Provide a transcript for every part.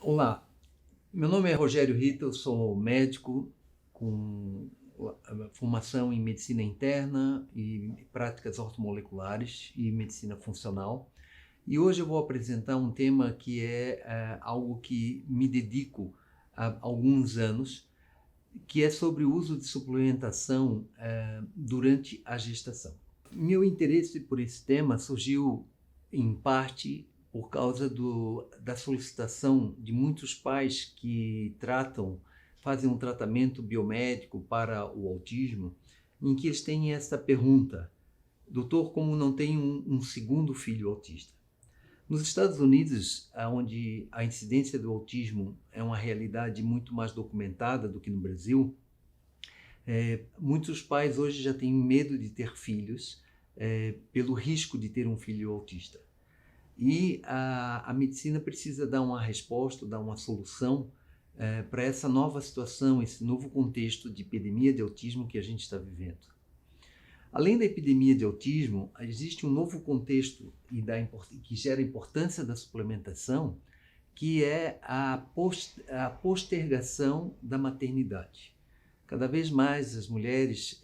Olá, meu nome é Rogério Rita, eu sou médico com formação em medicina interna e práticas ortomoleculares e medicina funcional. E hoje eu vou apresentar um tema que é algo que me dedico há alguns anos, que é sobre o uso de suplementação durante a gestação. Meu interesse por esse tema surgiu em parte por causa da solicitação de muitos pais que fazem um tratamento biomédico para o autismo, em que eles têm essa pergunta: doutor, como não tenho um segundo filho autista? Nos Estados Unidos, onde a incidência do autismo é uma realidade muito mais documentada do que no Brasil, muitos pais hoje já têm medo de ter filhos pelo risco de ter um filho autista. E a medicina precisa dar uma resposta, dar uma solução para essa nova situação, esse novo contexto de epidemia de autismo que a gente está vivendo. Além da epidemia de autismo, existe um novo contexto que gera a importância da suplementação, que é a postergação da maternidade. Cada vez mais as mulheres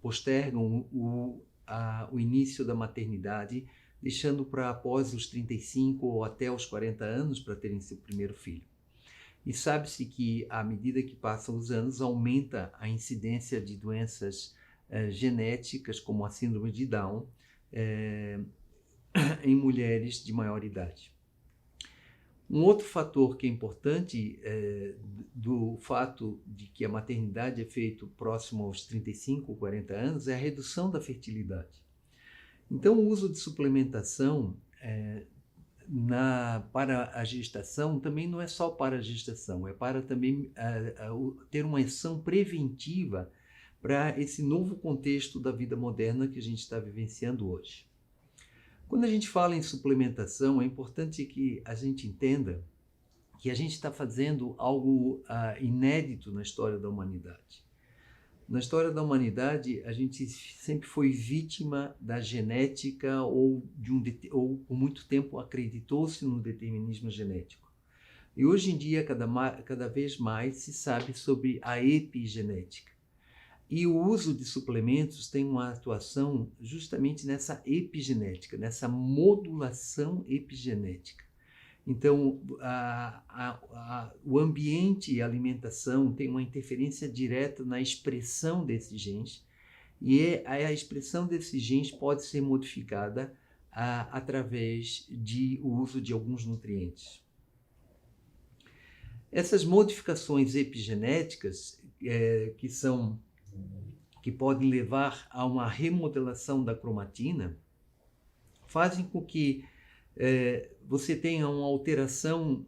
postergam o início da maternidade, deixando para após os 35 ou até os 40 anos para terem seu primeiro filho. E sabe-se que, à medida que passam os anos, aumenta a incidência de doenças genéticas, como a síndrome de Down, em mulheres de maior idade. Um outro fator que é importante do fato de que a maternidade é feita próximo aos 35 ou 40 anos é a redução da fertilidade. Então, o uso de suplementação para a gestação também não é só para a gestação, é para também ter uma ação preventiva para esse novo contexto da vida moderna que a gente está vivenciando hoje. Quando a gente fala em suplementação, é importante que a gente entenda que a gente está fazendo algo inédito na história da humanidade. Na história da humanidade, a gente sempre foi vítima da genética ou por muito tempo acreditou-se no determinismo genético. E hoje em dia, cada vez mais se sabe sobre a epigenética. E o uso de suplementos tem uma atuação justamente nessa epigenética, nessa modulação epigenética. Então, o ambiente e a alimentação tem uma interferência direta na expressão desses genes, e a expressão desses genes pode ser modificada através do uso de alguns nutrientes. Essas modificações epigenéticas, que podem levar a uma remodelação da cromatina, fazem com que você tenha uma alteração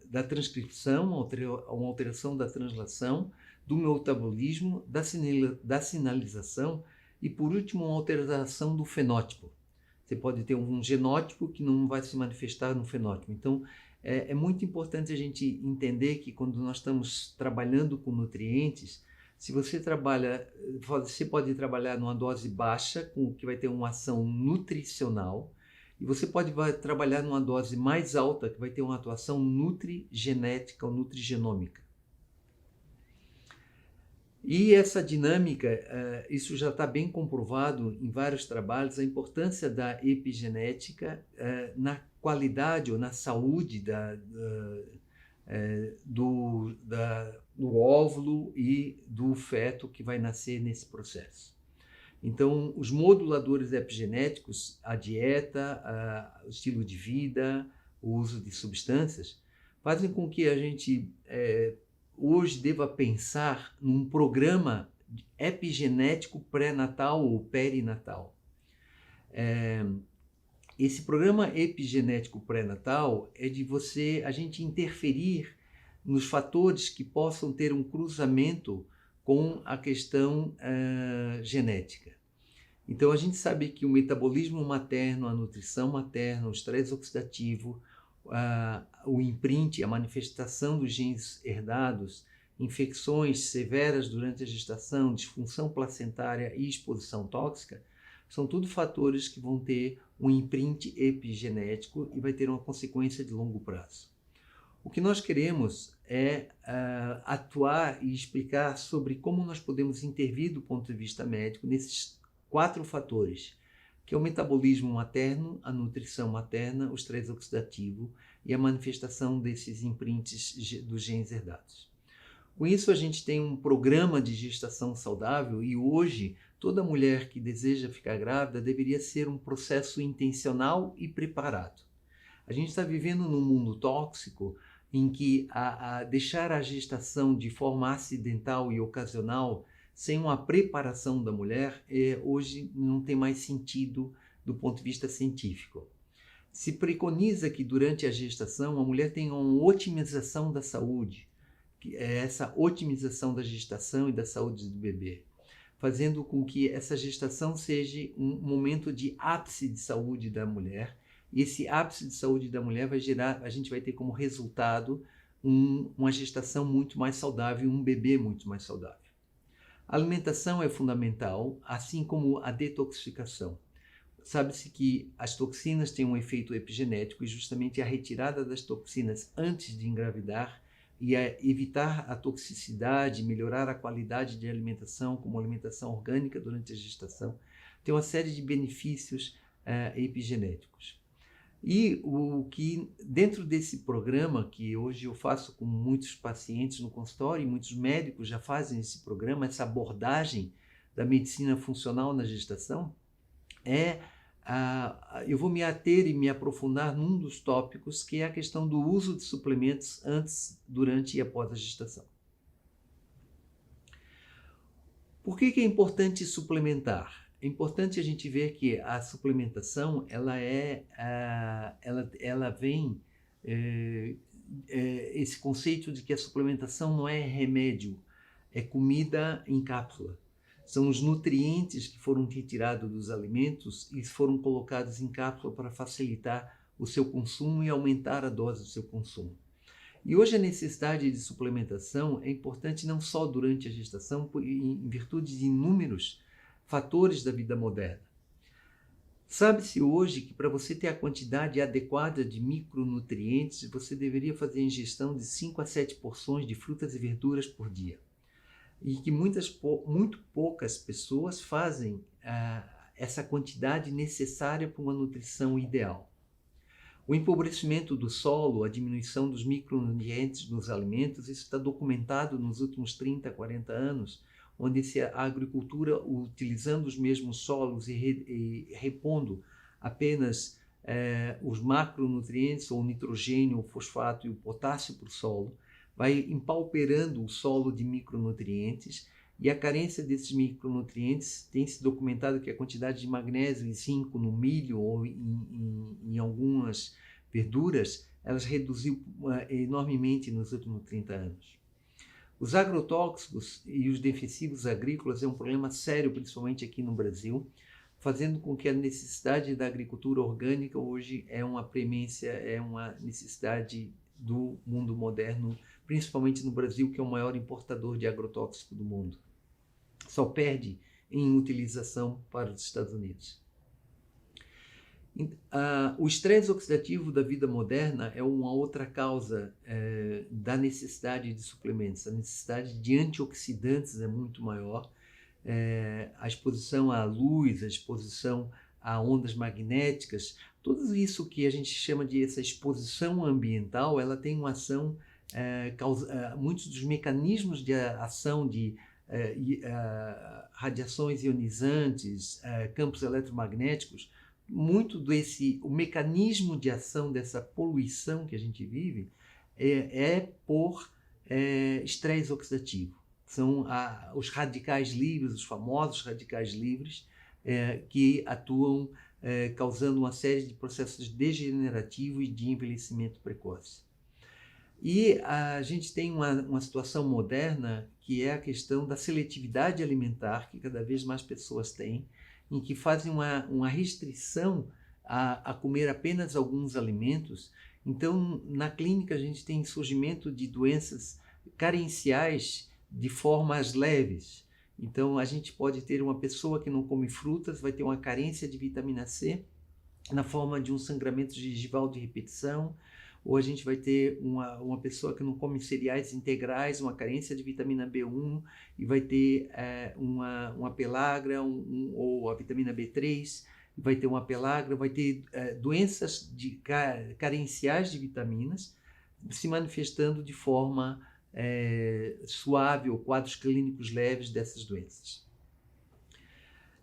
da transcrição, uma alteração da translação, do metabolismo, da sinalização e, por último, uma alteração do fenótipo. Você pode ter um genótipo que não vai se manifestar no fenótipo. Então, é muito importante a gente entender que quando nós estamos trabalhando com nutrientes, se você pode trabalhar numa dose baixa, que vai ter uma ação nutricional, e você pode trabalhar numa dose mais alta, que vai ter uma atuação nutrigenética ou nutrigenômica. E essa dinâmica, isso já está bem comprovado em vários trabalhos, a importância da epigenética na qualidade ou na saúde do óvulo e do feto que vai nascer nesse processo. Então, os moduladores epigenéticos, a dieta, o estilo de vida, o uso de substâncias, fazem com que a gente hoje deva pensar num programa epigenético pré-natal ou perinatal. Esse programa epigenético pré-natal é de a gente interferir nos fatores que possam ter um cruzamento com a questão genética. Então, a gente sabe que o metabolismo materno, a nutrição materna, o estresse oxidativo, o imprint, a manifestação dos genes herdados, infecções severas durante a gestação, disfunção placentária e exposição tóxica, são tudo fatores que vão ter um imprint epigenético e vai ter uma consequência de longo prazo. O que nós queremos é atuar e explicar sobre como nós podemos intervir do ponto de vista médico nesses 4 fatores, que é o metabolismo materno, a nutrição materna, o estresse oxidativo e a manifestação desses imprints dos genes herdados. Com isso, a gente tem um programa de gestação saudável e hoje toda mulher que deseja ficar grávida deveria ser um processo intencional e preparado. A gente está vivendo num mundo tóxico em que deixar a gestação de forma acidental e ocasional, sem uma preparação da mulher, hoje não tem mais sentido do ponto de vista científico. Se preconiza que durante a gestação a mulher tenha uma otimização da saúde, que é essa otimização da gestação e da saúde do bebê, fazendo com que essa gestação seja um momento de ápice de saúde da mulher. E esse ápice de saúde da mulher vai gerar, a gente vai ter como resultado uma gestação muito mais saudável, um bebê muito mais saudável. A alimentação é fundamental, assim como a detoxificação. Sabe-se que as toxinas têm um efeito epigenético e justamente a retirada das toxinas antes de engravidar e evitar a toxicidade, melhorar a qualidade de alimentação, como alimentação orgânica durante a gestação, tem uma série de benefícios epigenéticos. E o que dentro desse programa, que hoje eu faço com muitos pacientes no consultório, e muitos médicos já fazem esse programa, essa abordagem da medicina funcional na gestação, eu vou me ater e me aprofundar num dos tópicos, que é a questão do uso de suplementos antes, durante e após a gestação. Por que é importante suplementar? É importante a gente ver que a suplementação ela vem esse conceito de que a suplementação não é remédio, é comida em cápsula. São os nutrientes que foram retirados dos alimentos e foram colocados em cápsula para facilitar o seu consumo e aumentar a dose do seu consumo. E hoje a necessidade de suplementação é importante não só durante a gestação, em virtude de inúmeros fatores da vida moderna. Sabe-se hoje que para você ter a quantidade adequada de micronutrientes, você deveria fazer ingestão de 5 a 7 porções de frutas e verduras por dia. E que muito poucas pessoas fazem essa quantidade necessária para uma nutrição ideal. O empobrecimento do solo, a diminuição dos micronutrientes nos alimentos, isso está documentado nos últimos 30, 40 anos, onde a agricultura, utilizando os mesmos solos e repondo apenas os macronutrientes, ou o nitrogênio, o fosfato e o potássio para o solo, vai empauperando o solo de micronutrientes, e a carência desses micronutrientes tem se documentado que a quantidade de magnésio e zinco no milho ou em algumas verduras, elas reduziu enormemente nos últimos 30 anos. Os agrotóxicos e os defensivos agrícolas é um problema sério, principalmente aqui no Brasil, fazendo com que a necessidade da agricultura orgânica hoje é uma premência, é uma necessidade do mundo moderno, principalmente no Brasil, que é o maior importador de agrotóxico do mundo. Só perde em utilização para os Estados Unidos. O estresse oxidativo da vida moderna é uma outra causa da necessidade de suplementos. A necessidade de antioxidantes é muito maior. A exposição à luz, a exposição a ondas magnéticas, tudo isso que a gente chama de essa exposição ambiental, ela tem uma ação, muitos dos mecanismos de ação de radiações ionizantes, campos eletromagnéticos, o mecanismo de ação dessa poluição que a gente vive por estresse oxidativo. São os radicais livres, os famosos radicais livres, que atuam causando uma série de processos degenerativos e de envelhecimento precoce. E a gente tem uma situação moderna que é a questão da seletividade alimentar, que cada vez mais pessoas têm, em que fazem uma restrição a comer apenas alguns alimentos. Então, na clínica, a gente tem surgimento de doenças carenciais de formas leves. Então, a gente pode ter uma pessoa que não come frutas, vai ter uma carência de vitamina C, na forma de um sangramento gengival de repetição, ou a gente vai ter uma pessoa que não come cereais integrais, uma carência de vitamina B1, e vai ter uma pelagra, ou a vitamina B3, vai ter uma pelagra, vai ter doenças carenciais de vitaminas se manifestando de forma suave, ou quadros clínicos leves dessas doenças.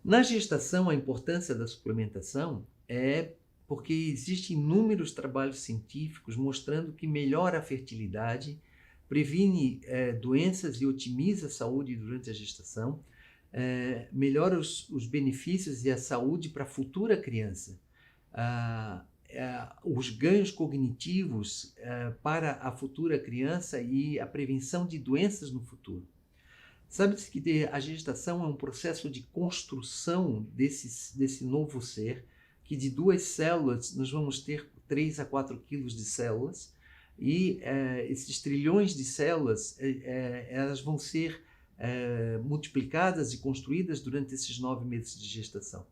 Na gestação, a importância da suplementação é porque existem inúmeros trabalhos científicos mostrando que melhora a fertilidade, previne doenças e otimiza a saúde durante a gestação, melhora os benefícios e a saúde para a futura criança, os ganhos cognitivos para a futura criança e a prevenção de doenças no futuro. Sabe-se que a gestação é um processo de construção desse novo ser, que de 2 células nós vamos ter 3 a 4 quilos de células, e esses trilhões de células elas vão ser multiplicadas e construídas durante esses 9 meses de gestação.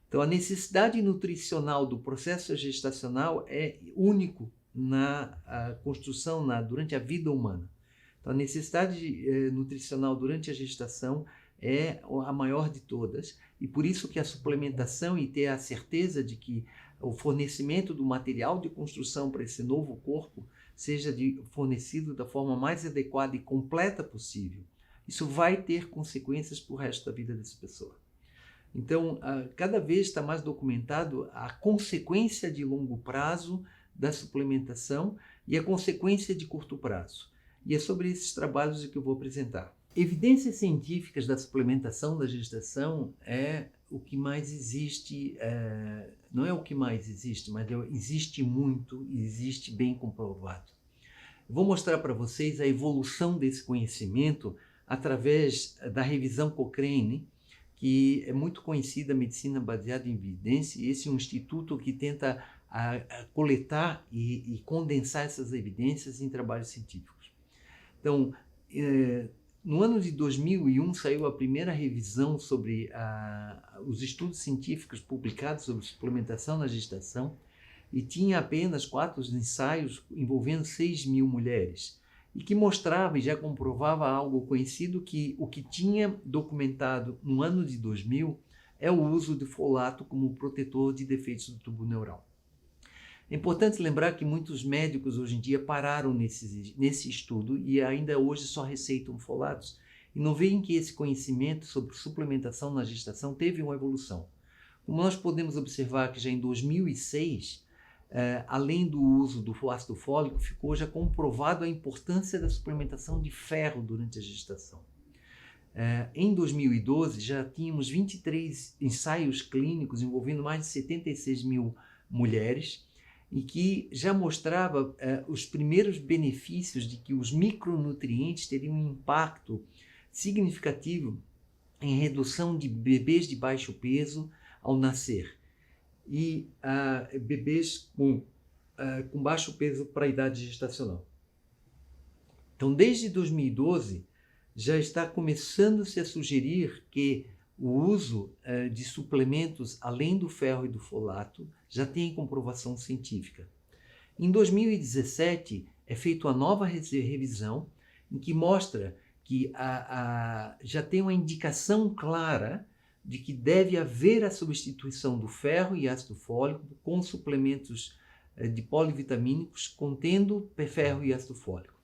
Então, a necessidade nutricional do processo gestacional é único na construção, durante a vida humana. Então, a necessidade nutricional durante a gestação é a maior de todas, e por isso que a suplementação e ter a certeza de que o fornecimento do material de construção para esse novo corpo seja fornecido da forma mais adequada e completa possível, isso vai ter consequências para o resto da vida dessa pessoa. Então, cada vez está mais documentado a consequência de longo prazo da suplementação e a consequência de curto prazo. E é sobre esses trabalhos que eu vou apresentar. Evidências científicas da suplementação da gestação é o que mais existe, não é o que mais existe, mas existe muito e existe bem comprovado. Vou mostrar para vocês a evolução desse conhecimento através da revisão Cochrane, que é muito conhecida, a medicina baseada em evidência, e esse é um instituto que tenta coletar e condensar essas evidências em trabalhos científicos. Então, no ano de 2001 saiu a primeira revisão sobre os estudos científicos publicados sobre suplementação na gestação, e tinha apenas 4 ensaios envolvendo 6.000 mulheres, e que mostrava e já comprovava algo conhecido, que o que tinha documentado no ano de 2000 é o uso de folato como protetor de defeitos do tubo neural. É importante lembrar que muitos médicos hoje em dia pararam nesse estudo e ainda hoje só receitam folatos, e não veem que esse conhecimento sobre suplementação na gestação teve uma evolução. Como nós podemos observar que já em 2006, além do uso do ácido fólico, ficou já comprovado a importância da suplementação de ferro durante a gestação. Em 2012 já tínhamos 23 ensaios clínicos envolvendo mais de 76.000 mulheres, e que já mostrava os primeiros benefícios de que os micronutrientes teriam um impacto significativo em redução de bebês de baixo peso ao nascer, e bebês com baixo peso para a idade gestacional. Então, desde 2012, já está começando-se a sugerir que o uso de suplementos, além do ferro e do folato, já tem comprovação científica. Em 2017, é feita uma nova revisão em que mostra que já tem uma indicação clara de que deve haver a substituição do ferro e ácido fólico com suplementos de polivitamínicos contendo ferro e ácido fólico.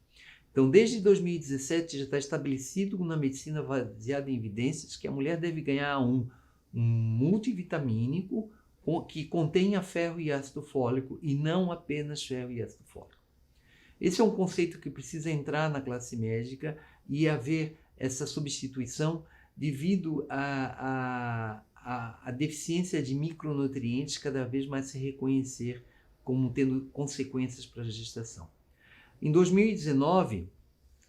Então, desde 2017 já está estabelecido na medicina baseada em evidências que a mulher deve ganhar um multivitamínico que contenha ferro e ácido fólico, e não apenas ferro e ácido fólico. Esse é um conceito que precisa entrar na classe médica e haver essa substituição devido à deficiência de micronutrientes cada vez mais se reconhecer como tendo consequências para a gestação. Em 2019,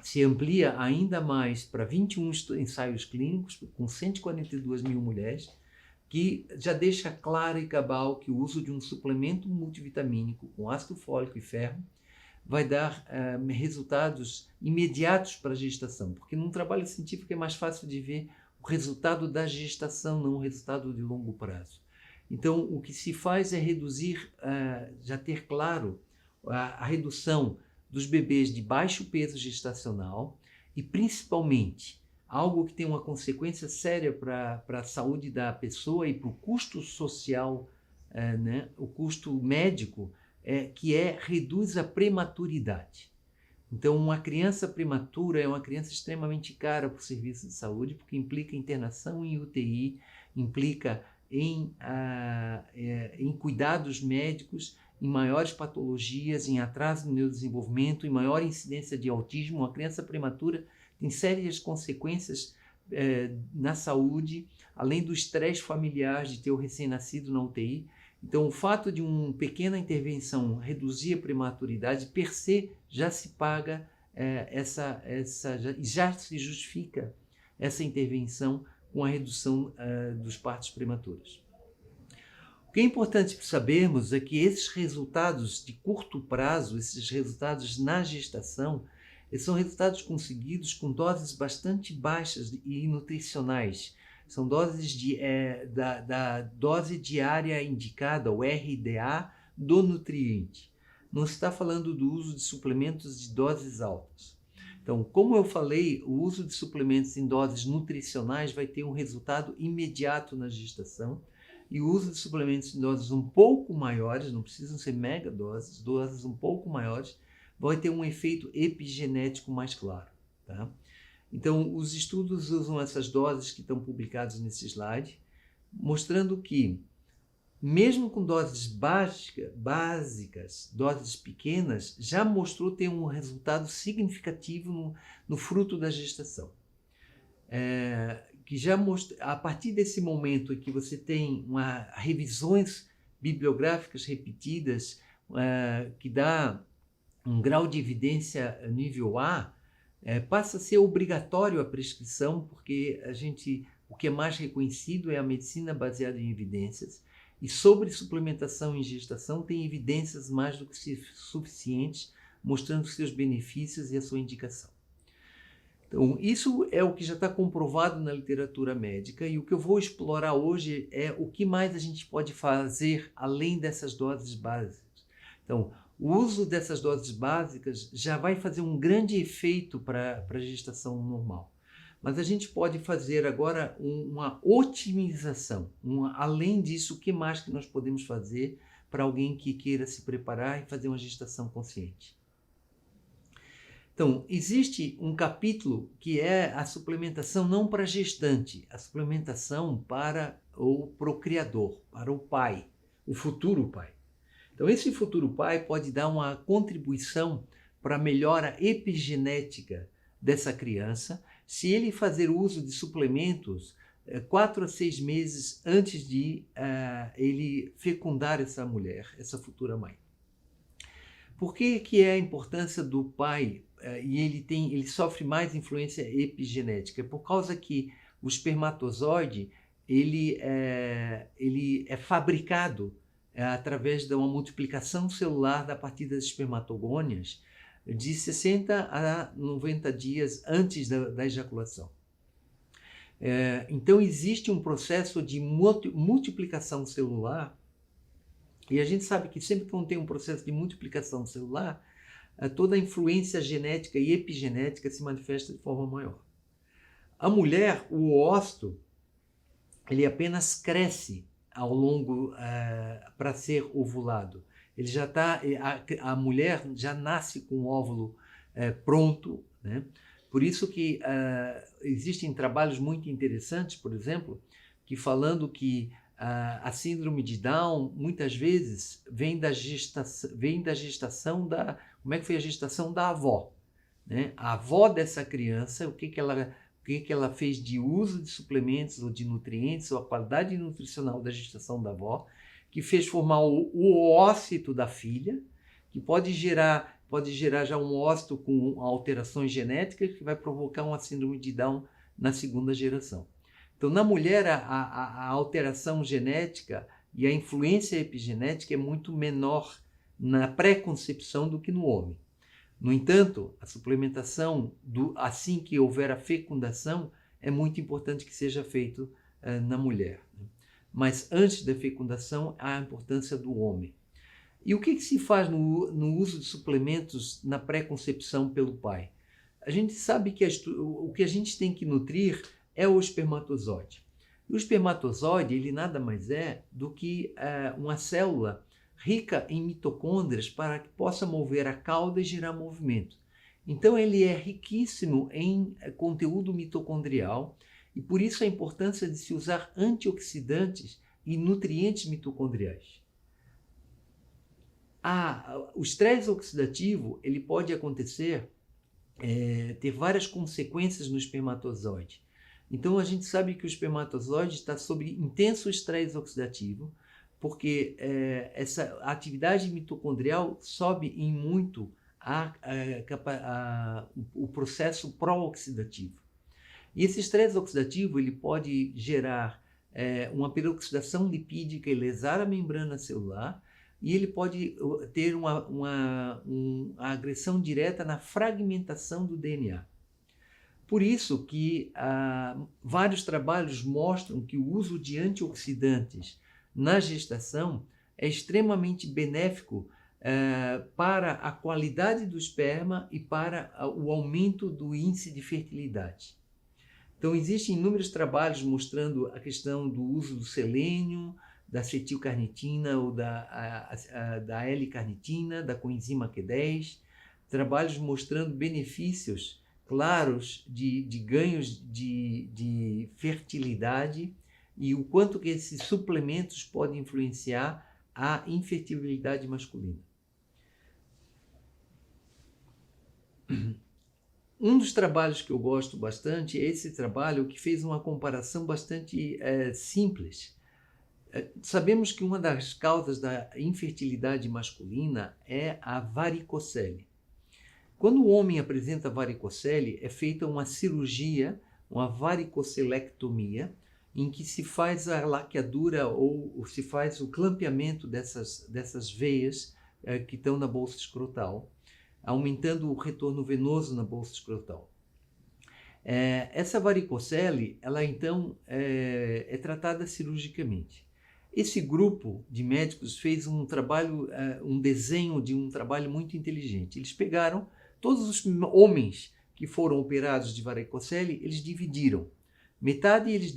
se amplia ainda mais para 21 ensaios clínicos com 142.000 mulheres, que já deixa claro e cabal que o uso de um suplemento multivitamínico com ácido fólico e ferro vai dar resultados imediatos para a gestação, porque num trabalho científico é mais fácil de ver o resultado da gestação, não o resultado de longo prazo. Então, o que se faz é reduzir, já ter claro a redução dos bebês de baixo peso gestacional e, principalmente, algo que tem uma consequência séria para a saúde da pessoa e para o custo social, né, o custo médico, que reduz a prematuridade. Então, uma criança prematura é uma criança extremamente cara para o serviço de saúde, porque implica internação em UTI, implica em cuidados médicos, em maiores patologias, em atraso no neurodesenvolvimento, em maior incidência de autismo. Uma criança prematura tem sérias consequências na saúde, além do estresse familiar de ter o recém-nascido na UTI. Então, o fato de uma pequena intervenção reduzir a prematuridade, per se, já se paga, já se justifica essa intervenção com a redução dos partos prematuros. O que é importante sabermos é que esses resultados de curto prazo, esses resultados na gestação, são resultados conseguidos com doses bastante baixas e nutricionais. São doses da dose diária indicada, o RDA, do nutriente. Não se está falando do uso de suplementos de doses altas. Então, como eu falei, o uso de suplementos em doses nutricionais vai ter um resultado imediato na gestação, e o uso de suplementos em doses um pouco maiores, não precisam ser mega doses, doses um pouco maiores, vai ter um efeito epigenético mais claro, tá? Então, os estudos usam essas doses que estão publicadas nesse slide, mostrando que, mesmo com doses básicas, doses pequenas, já mostrou ter um resultado significativo no fruto da gestação. Que já a partir desse momento em que você tem revisões bibliográficas repetidas, que dá um grau de evidência nível A, passa a ser obrigatório a prescrição, porque o que é mais reconhecido é a medicina baseada em evidências, e sobre suplementação em gestação tem evidências mais do que suficientes, mostrando seus benefícios e a sua indicação. Então, isso é o que já está comprovado na literatura médica, e o que eu vou explorar hoje é o que mais a gente pode fazer além dessas doses básicas. Então, o uso dessas doses básicas já vai fazer um grande efeito para a gestação normal. Mas a gente pode fazer agora uma otimização. Além disso, o que mais que nós podemos fazer para alguém que queira se preparar e fazer uma gestação consciente? Então, existe um capítulo que é a suplementação não para gestante, a suplementação para o procriador, para o pai, o futuro pai. Então, esse futuro pai pode dar uma contribuição para a melhora epigenética dessa criança se ele fazer uso de suplementos 4 a 6 meses antes de ele fecundar essa mulher, essa futura mãe. Por que é a importância do pai e ele sofre mais influência epigenética? Por causa que o espermatozoide ele é fabricado através de uma multiplicação celular da partir das espermatogônias de 60 a 90 dias antes da ejaculação. Então, existe um processo de multiplicação celular, e a gente sabe que sempre que tem um processo de multiplicação celular, toda a influência genética e epigenética se manifesta de forma maior. A mulher, o óvulo, ele apenas cresce ao longo para ser ovulado. Ele já a mulher já nasce com o óvulo pronto, né? Por isso que existem trabalhos muito interessantes, por exemplo, que falando que a síndrome de Down muitas vezes vem da gestação como é que foi a gestação da avó, né? A avó dessa criança, o que ela fez de uso de suplementos ou de nutrientes, ou a qualidade nutricional da gestação da avó, que fez formar o ócito da filha, que pode gerar já um ócito com alterações genéticas que vai provocar uma síndrome de Down na segunda geração. Então, na mulher, a alteração genética e a influência epigenética é muito menor na pré-concepção do que no homem. No entanto, a suplementação, assim que houver a fecundação, é muito importante que seja feito na mulher. Mas antes da fecundação, há a importância do homem. E o que se faz no uso de suplementos na pré-concepção pelo pai? A gente sabe que o que a gente tem que nutrir é o espermatozoide. E o espermatozoide, ele nada mais é do que uma célula rica em mitocôndrias para que possa mover a cauda e gerar movimento. Então ele é riquíssimo em conteúdo mitocondrial e por isso a importância de se usar antioxidantes e nutrientes mitocondriais. O estresse oxidativo ele pode acontecer, ter várias consequências no espermatozoide. Então a gente sabe que o espermatozoide está sob intenso estresse oxidativo, porque essa atividade mitocondrial sobe em muito o processo pró-oxidativo. E esse estresse oxidativo ele pode gerar uma peroxidação lipídica e lesar a membrana celular, e ele pode ter uma agressão direta na fragmentação do DNA. Por isso que vários trabalhos mostram que o uso de antioxidantes na gestação é extremamente benéfico para a qualidade do esperma e para o aumento do índice de fertilidade. Então, existem inúmeros trabalhos mostrando a questão do uso do selênio, da acetilcarnitina ou da L-carnitina, da coenzima Q10, trabalhos mostrando benefícios claros de ganhos de fertilidade e o quanto que esses suplementos podem influenciar a infertilidade masculina. Um dos trabalhos que eu gosto bastante é esse trabalho que fez uma comparação bastante simples. Sabemos que uma das causas da infertilidade masculina é a varicocele. Quando o homem apresenta varicocele, é feita uma cirurgia, uma varicocelectomia, em que se faz a laqueadura ou se faz o clampeamento dessas veias que estão na bolsa escrotal, aumentando o retorno venoso na bolsa escrotal. Essa varicocele, ela então é tratada cirurgicamente. Esse grupo de médicos fez um trabalho, um desenho de um trabalho muito inteligente. Eles pegaram todos os homens que foram operados de varicocele, eles dividiram. Metade eles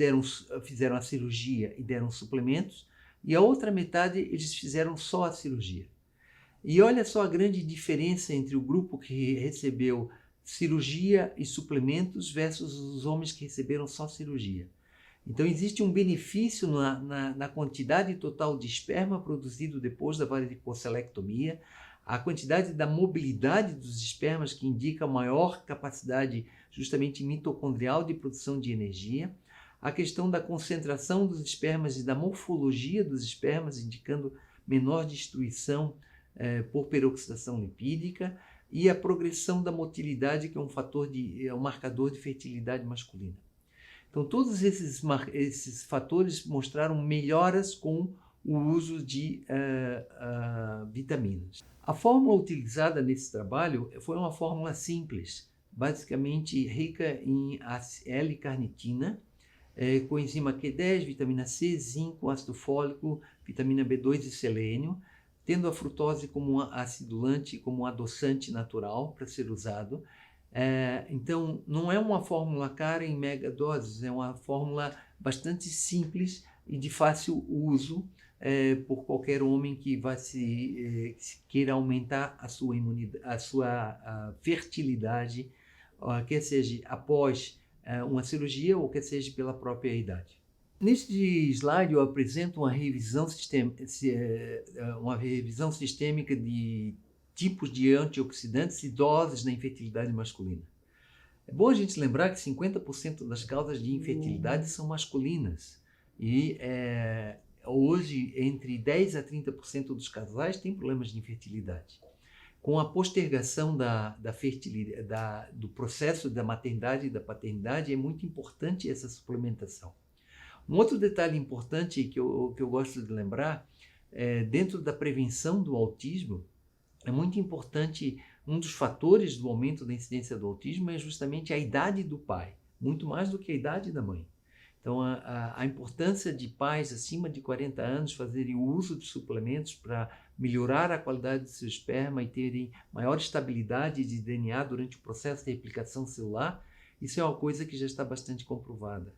fizeram a cirurgia e deram suplementos, e a outra metade eles fizeram só a cirurgia. E olha só a grande diferença entre o grupo que recebeu cirurgia e suplementos versus os homens que receberam só cirurgia. Então existe um benefício na quantidade total de esperma produzido depois da varicocelectomia, a quantidade da mobilidade dos espermas, que indica maior capacidade justamente mitocondrial de produção de energia, a questão da concentração dos espermas e da morfologia dos espermas, indicando menor destruição por peroxidação lipídica, e a progressão da motilidade, que é um marcador de fertilidade masculina. Então, todos esses fatores mostraram melhoras com o uso de vitaminas. A fórmula utilizada nesse trabalho foi uma fórmula simples, basicamente rica em L-carnitina, coenzima Q10, vitamina C, zinco, ácido fólico, vitamina B2 e selênio, tendo a frutose como um acidulante, como um adoçante natural para ser usado. Então, não é uma fórmula cara em megadoses, é uma fórmula bastante simples e de fácil uso por qualquer homem que que queira aumentar a sua imunidade, a sua fertilidade, quer seja após uma cirurgia ou quer seja pela própria idade. Neste slide eu apresento uma revisão sistêmica de tipos de antioxidantes e doses na infertilidade masculina. É bom a gente lembrar que 50% das causas de infertilidade são masculinas e hoje entre 10 a 30% dos casais têm problemas de infertilidade. Com a postergação do processo da maternidade e da paternidade, é muito importante essa suplementação. Um outro detalhe importante que eu gosto de lembrar, dentro da prevenção do autismo, é muito importante, um dos fatores do aumento da incidência do autismo é justamente a idade do pai, muito mais do que a idade da mãe. Então, a importância de pais acima de 40 anos fazerem o uso de suplementos para melhorar a qualidade do seu esperma e terem maior estabilidade de DNA durante o processo de replicação celular, isso é uma coisa que já está bastante comprovada.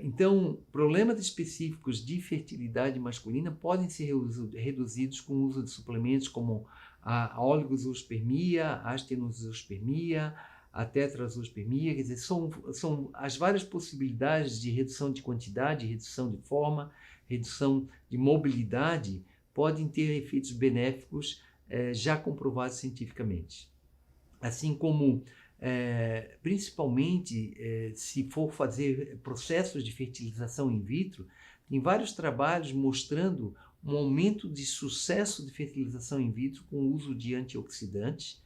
Então, problemas específicos de fertilidade masculina podem ser reduzidos com o uso de suplementos como a oligozoospermia, a astenosiospermia, a tetrazoospermia, quer dizer, são as várias possibilidades de redução de quantidade, redução de forma, redução de mobilidade, podem ter efeitos benéficos já comprovados cientificamente. Assim como, principalmente, se for fazer processos de fertilização in vitro, tem vários trabalhos mostrando um aumento de sucesso de fertilização in vitro com o uso de antioxidantes,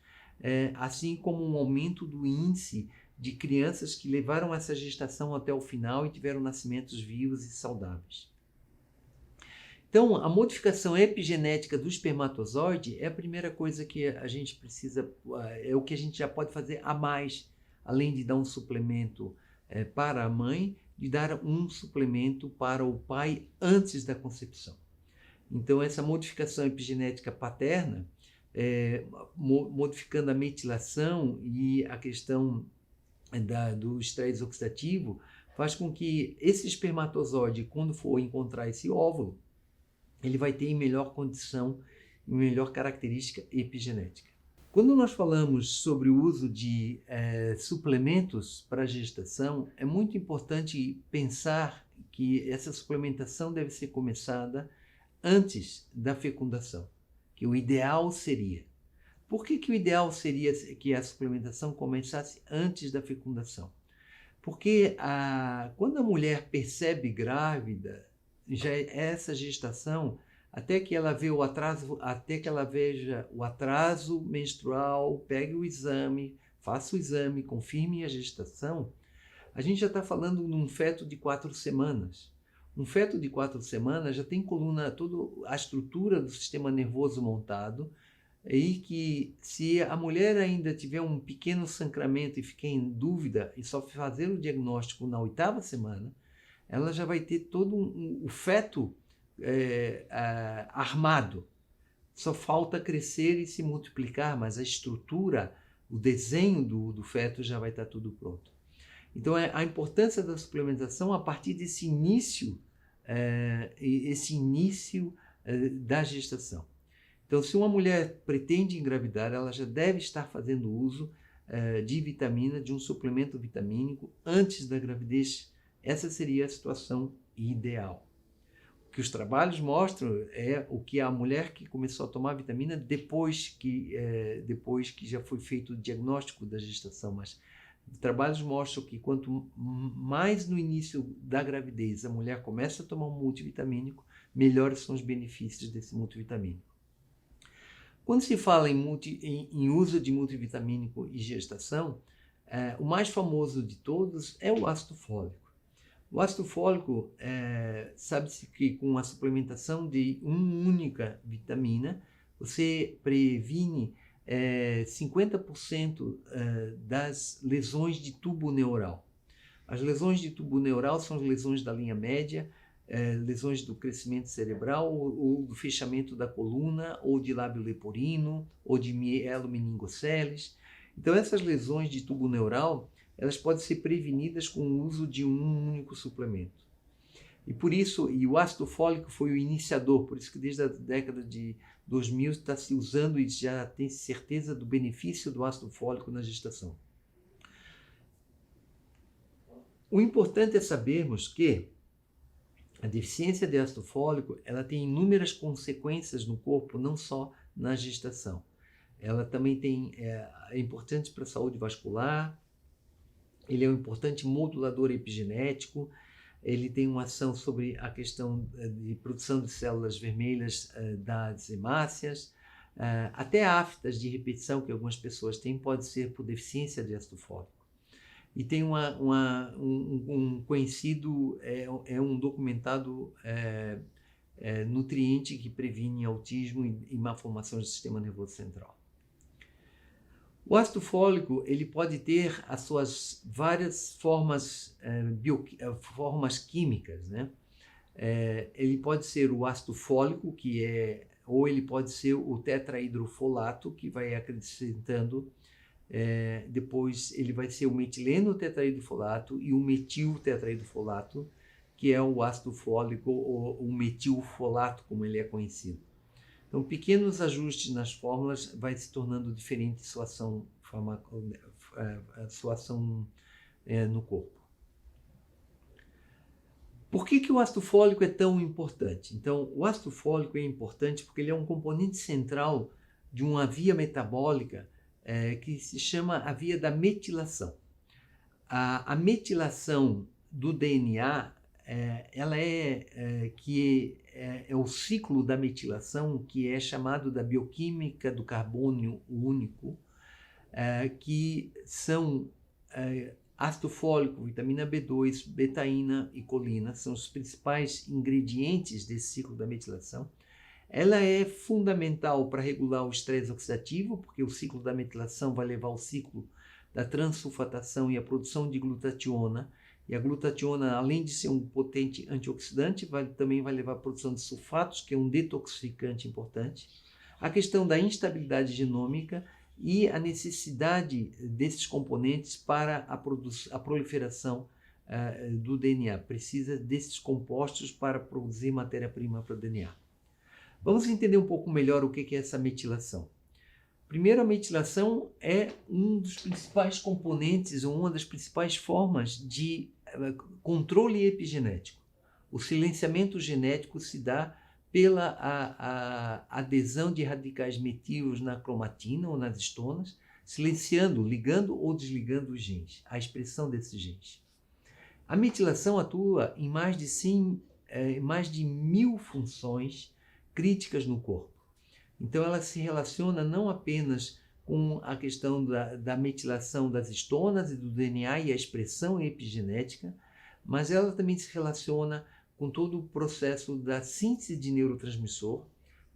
assim como um aumento do índice de crianças que levaram essa gestação até o final e tiveram nascimentos vivos e saudáveis. Então, a modificação epigenética do espermatozoide é a primeira coisa que a gente precisa, é o que a gente já pode fazer a mais, além de dar um suplemento para a mãe, de dar um suplemento para o pai antes da concepção. Então, essa modificação epigenética paterna, modificando a metilação e a questão do estresse oxidativo, faz com que esse espermatozoide, quando for encontrar esse óvulo, ele vai ter em melhor condição, em melhor característica epigenética. Quando nós falamos sobre o uso de suplementos para a gestação, é muito importante pensar que essa suplementação deve ser começada antes da fecundação, que o ideal seria. Por que o ideal seria que a suplementação começasse antes da fecundação? Porque quando a mulher percebe grávida, já essa gestação, até que ela veja o atraso menstrual, pegue o exame, faça o exame, confirme a gestação, a gente já está falando num feto de 4 semanas. Um feto de 4 semanas já tem coluna, toda a estrutura do sistema nervoso montado, e que se a mulher ainda tiver um pequeno sangramento e ficar em dúvida e só fazer o diagnóstico na 8ª semana, ela já vai ter todo o feto armado. Só falta crescer e se multiplicar, mas a estrutura, o desenho do feto já vai estar tudo pronto. Então, a importância da suplementação a partir desse início, da gestação. Então, se uma mulher pretende engravidar, ela já deve estar fazendo uso de vitamina, de um suplemento vitamínico antes da gravidez. Essa seria a situação ideal. O que os trabalhos mostram é o que a mulher que começou a tomar vitamina depois que já foi feito o diagnóstico da gestação, mas os trabalhos mostram que quanto mais no início da gravidez a mulher começa a tomar um multivitamínico, melhores são os benefícios desse multivitamínico. Quando se fala em uso de multivitamínico e gestação, o mais famoso de todos é o ácido fólico. O ácido fólico, sabe-se que com a suplementação de uma única vitamina, você previne 50% das lesões de tubo neural. As lesões de tubo neural são as lesões da linha média, lesões do crescimento cerebral, ou do fechamento da coluna, ou de lábio leporino, ou de mielo meningoceles. Então, essas lesões de tubo neural, elas podem ser prevenidas com o uso de um único suplemento. E por isso, o ácido fólico foi o iniciador, por isso que desde a década de 2000 está se usando e já tem certeza do benefício do ácido fólico na gestação. O importante é sabermos que a deficiência de ácido fólico, ela tem inúmeras consequências no corpo, não só na gestação. Ela também é importante para a saúde vascular, ele é um importante modulador epigenético, ele tem uma ação sobre a questão de produção de células vermelhas das hemácias, até aftas de repetição que algumas pessoas têm pode ser por deficiência de ácido fólico. E tem um conhecido, um documentado nutriente que previne autismo e má formação do sistema nervoso central. O ácido fólico ele pode ter as suas várias formas, formas químicas, né? Ele pode ser o ácido fólico, ou ele pode ser o tetrahidrofolato, que vai acrescentando, depois ele vai ser o metileno tetrahidrofolato e o metil tetrahidrofolato, que é o ácido fólico ou o metilfolato, como ele é conhecido. Então, pequenos ajustes nas fórmulas vai se tornando diferente a suação no corpo. Por que o ácido fólico é tão importante? Então, o ácido fólico é importante porque ele é um componente central de uma via metabólica que se chama a via da metilação. A metilação do DNA ela é o ciclo da metilação, que é chamado da bioquímica do carbono único, que são ácido fólico, vitamina B2, betaína e colina, são os principais ingredientes desse ciclo da metilação. Ela é fundamental para regular o estresse oxidativo, porque o ciclo da metilação vai levar ao ciclo da transsulfatação e a produção de glutationa. E a glutationa, além de ser um potente antioxidante, também vai levar à produção de sulfatos, que é um detoxificante importante. A questão da instabilidade genômica e a necessidade desses componentes para a proliferação do DNA. Precisa desses compostos para produzir matéria-prima para o DNA. Vamos entender um pouco melhor o que é essa metilação. Primeiro, a metilação é um dos principais componentes, ou uma das principais formas de controle epigenético. O silenciamento genético se dá pela a adesão de radicais metílicos na cromatina ou nas histonas, silenciando, ligando ou desligando os genes, a expressão desses genes. A metilação atua em mais de 1000 funções críticas no corpo. Então ela se relaciona não apenas com a questão da metilação das histonas e do DNA e a expressão epigenética, mas ela também se relaciona com todo o processo da síntese de neurotransmissor,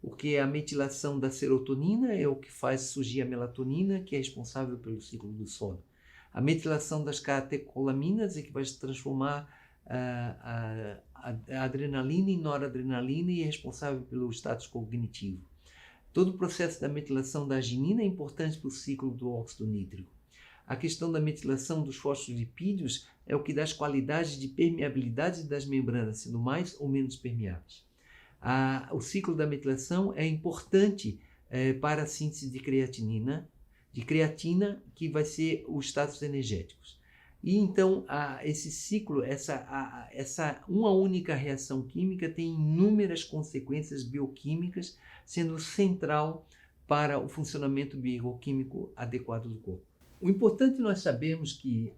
porque a metilação da serotonina é o que faz surgir a melatonina, que é responsável pelo ciclo do sono. A metilação das catecolaminas é que vai se transformar a adrenalina em noradrenalina e é responsável pelo status cognitivo. Todo o processo da metilação da arginina é importante para o ciclo do óxido nítrico. A questão da metilação dos fosfolipídios é o que dá as qualidades de permeabilidade das membranas, sendo mais ou menos permeáveis. O ciclo da metilação é importante para a síntese de creatina, que vai ser os status energéticos. E então, esse ciclo, uma única reação química tem inúmeras consequências bioquímicas, sendo central para o funcionamento bioquímico adequado do corpo. O importante é nós sabermos que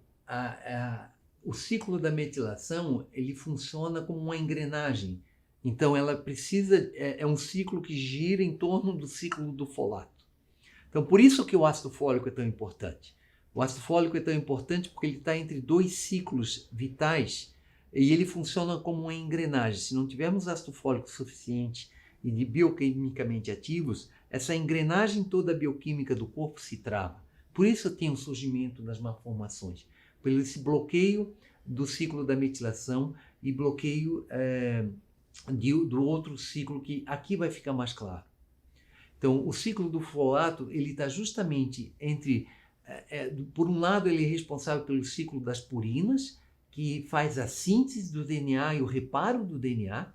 o ciclo da metilação ele funciona como uma engrenagem. Então, ela precisa, é um ciclo que gira em torno do ciclo do folato. Então, por isso que o ácido fólico é tão importante. O ácido fólico é tão importante porque ele está entre dois ciclos vitais e ele funciona como uma engrenagem. Se não tivermos ácido fólico suficiente e de bioquimicamente ativos, essa engrenagem toda bioquímica do corpo se trava. Por isso tem o surgimento das malformações, pelo esse bloqueio do ciclo da metilação e bloqueio do outro ciclo que aqui vai ficar mais claro. Então, o ciclo do folato ele está justamente entre por um lado, ele é responsável pelo ciclo das purinas, que faz a síntese do DNA e o reparo do DNA.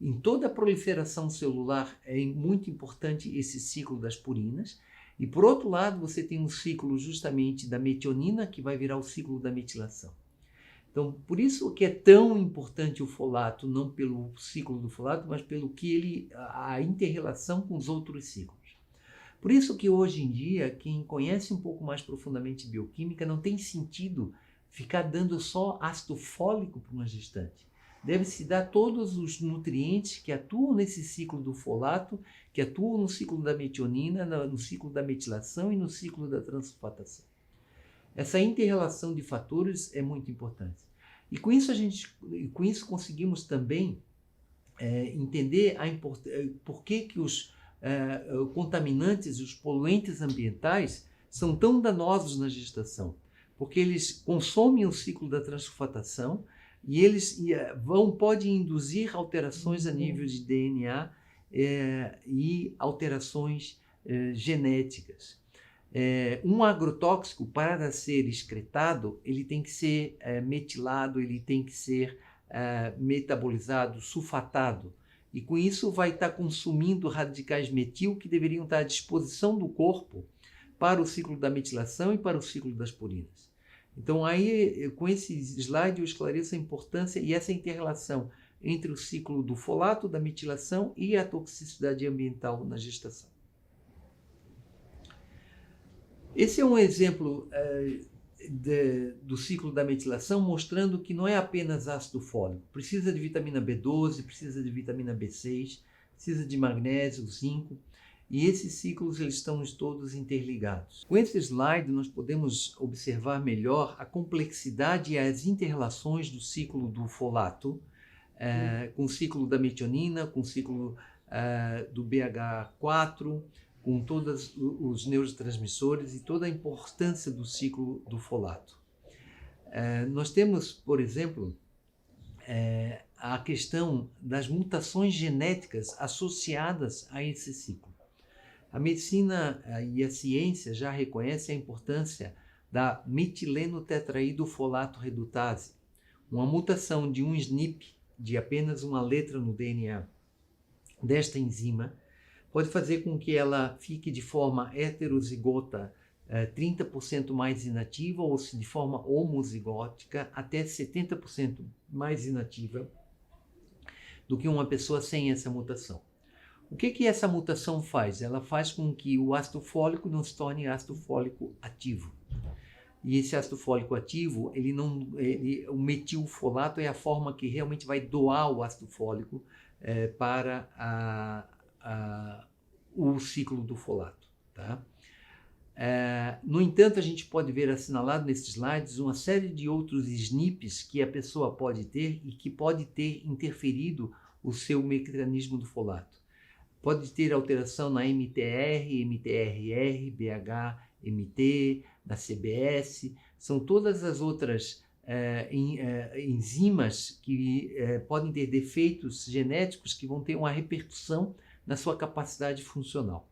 Em toda a proliferação celular é muito importante esse ciclo das purinas. E por outro lado, você tem um ciclo justamente da metionina, que vai virar o ciclo da metilação. Então, por isso que é tão importante o folato, não pelo ciclo do folato, mas pelo que a inter-relação com os outros ciclos. Por isso que hoje em dia, quem conhece um pouco mais profundamente bioquímica, não tem sentido ficar dando só ácido fólico para uma gestante. Deve-se dar todos os nutrientes que atuam nesse ciclo do folato, que atuam no ciclo da metionina, no ciclo da metilação e no ciclo da transsulfatação. Essa inter-relação de fatores é muito importante. E com isso conseguimos também entender por que os contaminantes, os poluentes ambientais são tão danosos na gestação, porque eles consomem o ciclo da transsulfatação e eles podem induzir alterações a nível de DNA e alterações genéticas. Um agrotóxico, para ser excretado, ele tem que ser metilado, ele tem que ser metabolizado, sulfatado. E com isso vai estar consumindo radicais metil que deveriam estar à disposição do corpo para o ciclo da metilação e para o ciclo das purinas. Então aí, com esse slide, eu esclareço a importância e essa inter-relação entre o ciclo do folato, da metilação e a toxicidade ambiental na gestação. Esse é um exemplo do ciclo da metilação, mostrando que não é apenas ácido fólico. Precisa de vitamina B12, precisa de vitamina B6, precisa de magnésio, zinco, e esses ciclos eles estão todos interligados. Com esse slide, nós podemos observar melhor a complexidade e as inter-relações do ciclo do folato, com o ciclo da metionina, com o ciclo do BH4, com todos os neurotransmissores e toda a importância do ciclo do folato. Nós temos, por exemplo, a questão das mutações genéticas associadas a esse ciclo. A medicina e a ciência já reconhecem a importância da metileno-tetraidrofolato redutase, uma mutação de um SNP, de apenas uma letra no DNA desta enzima, pode fazer com que ela fique de forma heterozigota 30% mais inativa ou de forma homozigótica até 70% mais inativa do que uma pessoa sem essa mutação. O que essa mutação faz? Ela faz com que o ácido fólico não se torne ácido fólico ativo. E esse ácido fólico ativo, o metilfolato é a forma que realmente vai doar o ácido fólico para o ciclo do folato. Tá? No entanto, a gente pode ver assinalado nesses slides uma série de outros SNPs que a pessoa pode ter e que pode ter interferido o seu mecanismo do folato. Pode ter alteração na MTR, MTRR, BH, MT, na CBS, são todas as outras enzimas que podem ter defeitos genéticos que vão ter uma repercussão na sua capacidade funcional.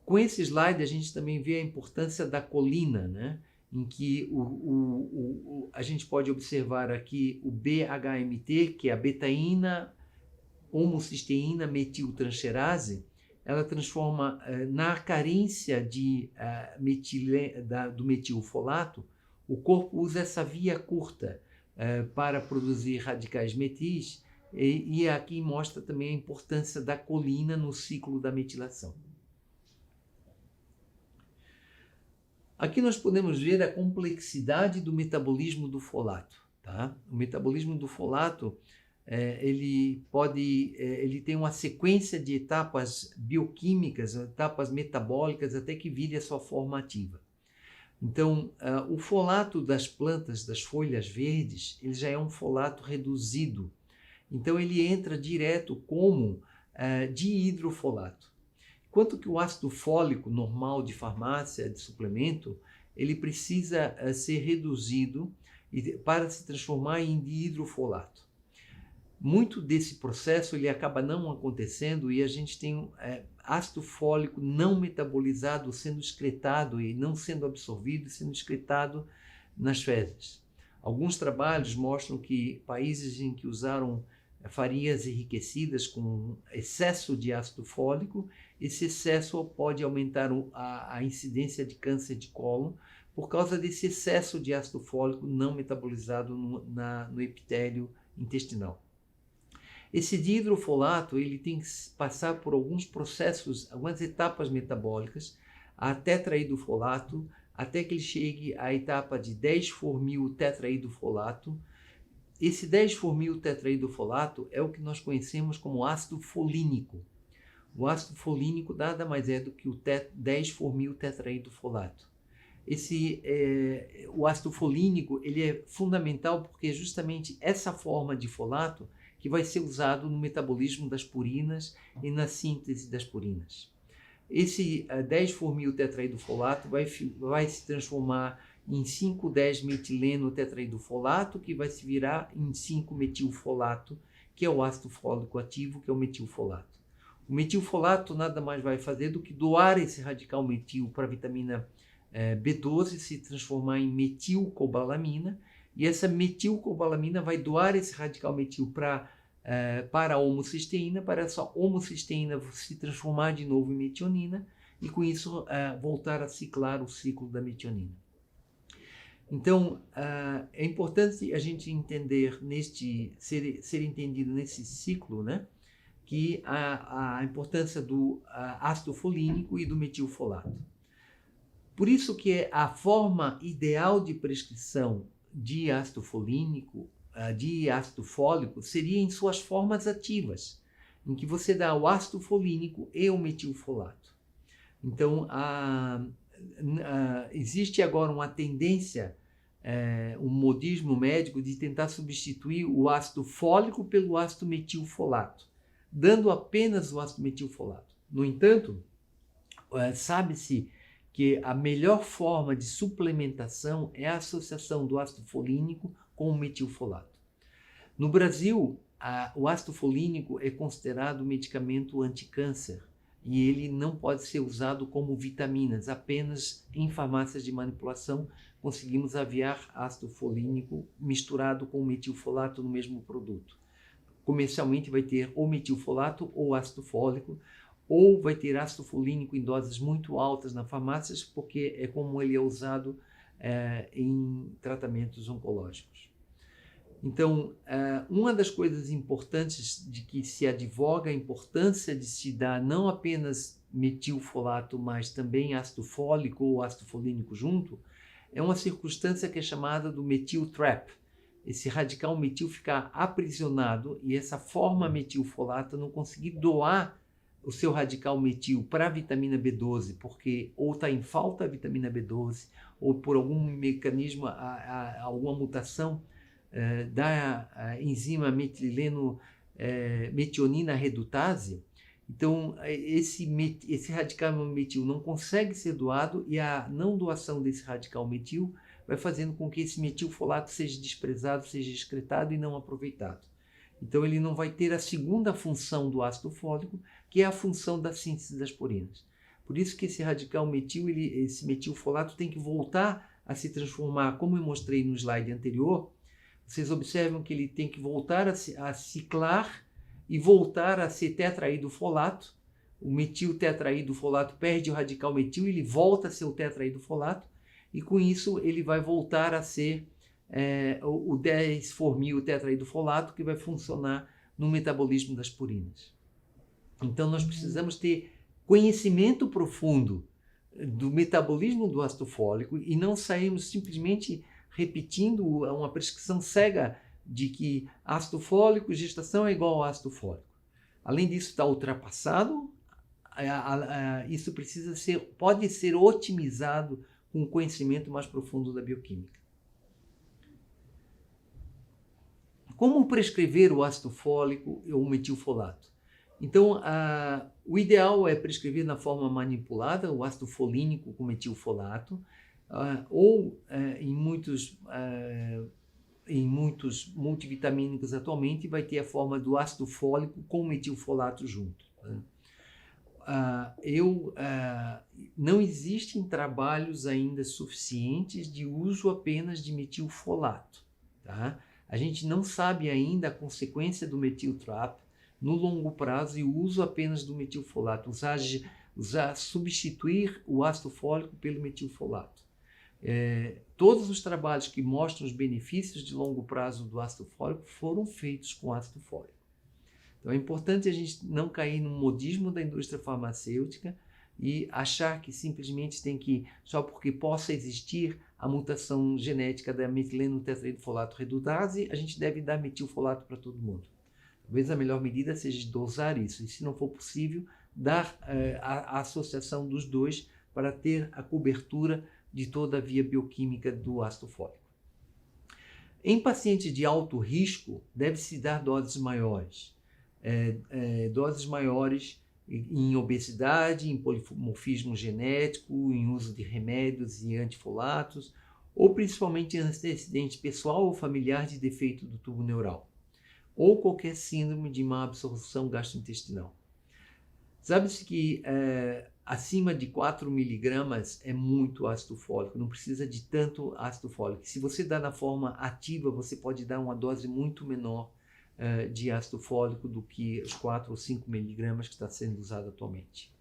Com esse slide, a gente também vê a importância da colina, né? Em que a gente pode observar aqui o BHMT, que é a betaína homocisteína metiltransferase, ela transforma na carência do metilfolato, o corpo usa essa via curta para produzir radicais metis, e aqui mostra também a importância da colina no ciclo da metilação. Aqui nós podemos ver a complexidade do metabolismo do folato. Tá? O metabolismo do folato ele tem uma sequência de etapas bioquímicas, etapas metabólicas, até que vire a sua forma ativa. Então, o folato das plantas, das folhas verdes, ele já é um folato reduzido. Então, ele entra direto como dihidrofolato. Enquanto que o ácido fólico normal de farmácia, de suplemento, ele precisa ser reduzido para se transformar em dihidrofolato. Muito desse processo ele acaba não acontecendo e a gente tem ácido fólico não metabolizado sendo excretado e não sendo absorvido e sendo excretado nas fezes. Alguns trabalhos mostram que países em que usaram farinhas enriquecidas com excesso de ácido fólico, esse excesso pode aumentar a incidência de câncer de cólon por causa desse excesso de ácido fólico não metabolizado no epitélio intestinal. Esse dihidrofolato ele tem que passar por alguns processos, algumas etapas metabólicas, até tetraidrofolato, até que ele chegue à etapa de 10-formil tetraidrofolato. Esse 10-formil tetraidrofolato é o que nós conhecemos como ácido folínico. O ácido folínico nada mais é do que o 10-formil tetraidrofolato. O ácido folínico ele é fundamental porque é justamente essa forma de folato que vai ser usado no metabolismo das purinas e na síntese das purinas. esse 10-formil tetraidrofolato vai se transformar em 5,10-metileno tetraidrofolato, que vai se virar em 5-metilfolato, que é o ácido fólico ativo, que é o metilfolato. O metilfolato nada mais vai fazer do que doar esse radical metil para a vitamina B12, se transformar em metilcobalamina, e essa metilcobalamina vai doar esse radical metil para a homocisteína, para essa homocisteína se transformar de novo em metionina, e com isso voltar a ciclar o ciclo da metionina. Então, é importante a gente entender, ser entendido nesse ciclo, né, que a importância do ácido folínico e do metilfolato. Por isso que a forma ideal de prescrição de ácido folínico, de ácido fólico, seria em suas formas ativas, em que você dá o ácido folínico e o metilfolato. Então, existe agora uma tendência, um modismo médico de tentar substituir o ácido fólico pelo ácido metilfolato, dando apenas o ácido metilfolato. No entanto, sabe-se que a melhor forma de suplementação é a associação do ácido folínico com o metilfolato. No Brasil, o ácido folínico é considerado um medicamento anticâncer e ele não pode ser usado como vitaminas, apenas em farmácias de manipulação conseguimos aviar ácido folínico misturado com metilfolato no mesmo produto. Comercialmente vai ter ou metilfolato ou ácido fólico, ou vai ter ácido folínico em doses muito altas nas farmácias, porque é como ele é usado em tratamentos oncológicos. Então, uma das coisas importantes de que se advoga a importância de se dar não apenas metilfolato, mas também ácido fólico ou ácido folínico junto, é uma circunstância que é chamada do metil trap. Esse radical metil ficar aprisionado e essa forma metilfolata não conseguir doar o seu radical metil para a vitamina B12, porque ou está em falta a vitamina B12, ou por algum mecanismo, alguma mutação da enzima metileno metionina redutase. Então, esse radical metil não consegue ser doado e a não doação desse radical metil vai fazendo com que esse metilfolato seja desprezado, seja excretado e não aproveitado. Então, ele não vai ter a segunda função do ácido fólico, que é a função da síntese das purinas. Por isso que esse radical metil, esse metilfolato tem que voltar a se transformar, como eu mostrei no slide anterior. Vocês observam que ele tem que voltar a ciclar e voltar a ser tetraidrofolato. O metiltetraidrofolato perde o radical metil, ele volta a ser o tetraidrofolato, e com isso ele vai voltar a ser o 10-formil tetraidrofolato, que vai funcionar no metabolismo das purinas. Então nós precisamos ter conhecimento profundo do metabolismo do ácido fólico e não sairmos simplesmente repetindo uma prescrição cega de que ácido fólico, gestação é igual ao ácido fólico. Além disso, está ultrapassado, isso pode ser otimizado com um conhecimento mais profundo da bioquímica. Como prescrever o ácido fólico ou o metilfolato? Então, o ideal é prescrever na forma manipulada o ácido folínico com metilfolato, ou em muitos multivitamínicos atualmente vai ter a forma do ácido fólico com metilfolato junto. Não existem trabalhos ainda suficientes de uso apenas de metilfolato. Tá? A gente não sabe ainda a consequência do metil trap no longo prazo e o uso apenas do metilfolato, substituir o ácido fólico pelo metilfolato. Todos os trabalhos que mostram os benefícios de longo prazo do ácido fólico foram feitos com ácido fólico. Então é importante a gente não cair no modismo da indústria farmacêutica e achar que simplesmente tem que, só porque possa existir a mutação genética da metileno tetraidrofolato redutase, a gente deve dar metilfolato para todo mundo. Talvez a melhor medida seja dosar isso, e se não for possível, dar a associação dos dois para ter a cobertura de toda a via bioquímica do ácido fólico. Em pacientes de alto risco, deve-se dar doses maiores. Doses maiores em obesidade, em polimorfismo genético, em uso de remédios e antifolatos, ou principalmente em antecedente pessoal ou familiar de defeito do tubo neural, ou qualquer síndrome de má absorção gastrointestinal. Sabe-se que acima de 4 miligramas é muito ácido fólico, não precisa de tanto ácido fólico. Se você dá na forma ativa, você pode dar uma dose muito menor de ácido fólico do que os 4 ou 5 miligramas que está sendo usado atualmente.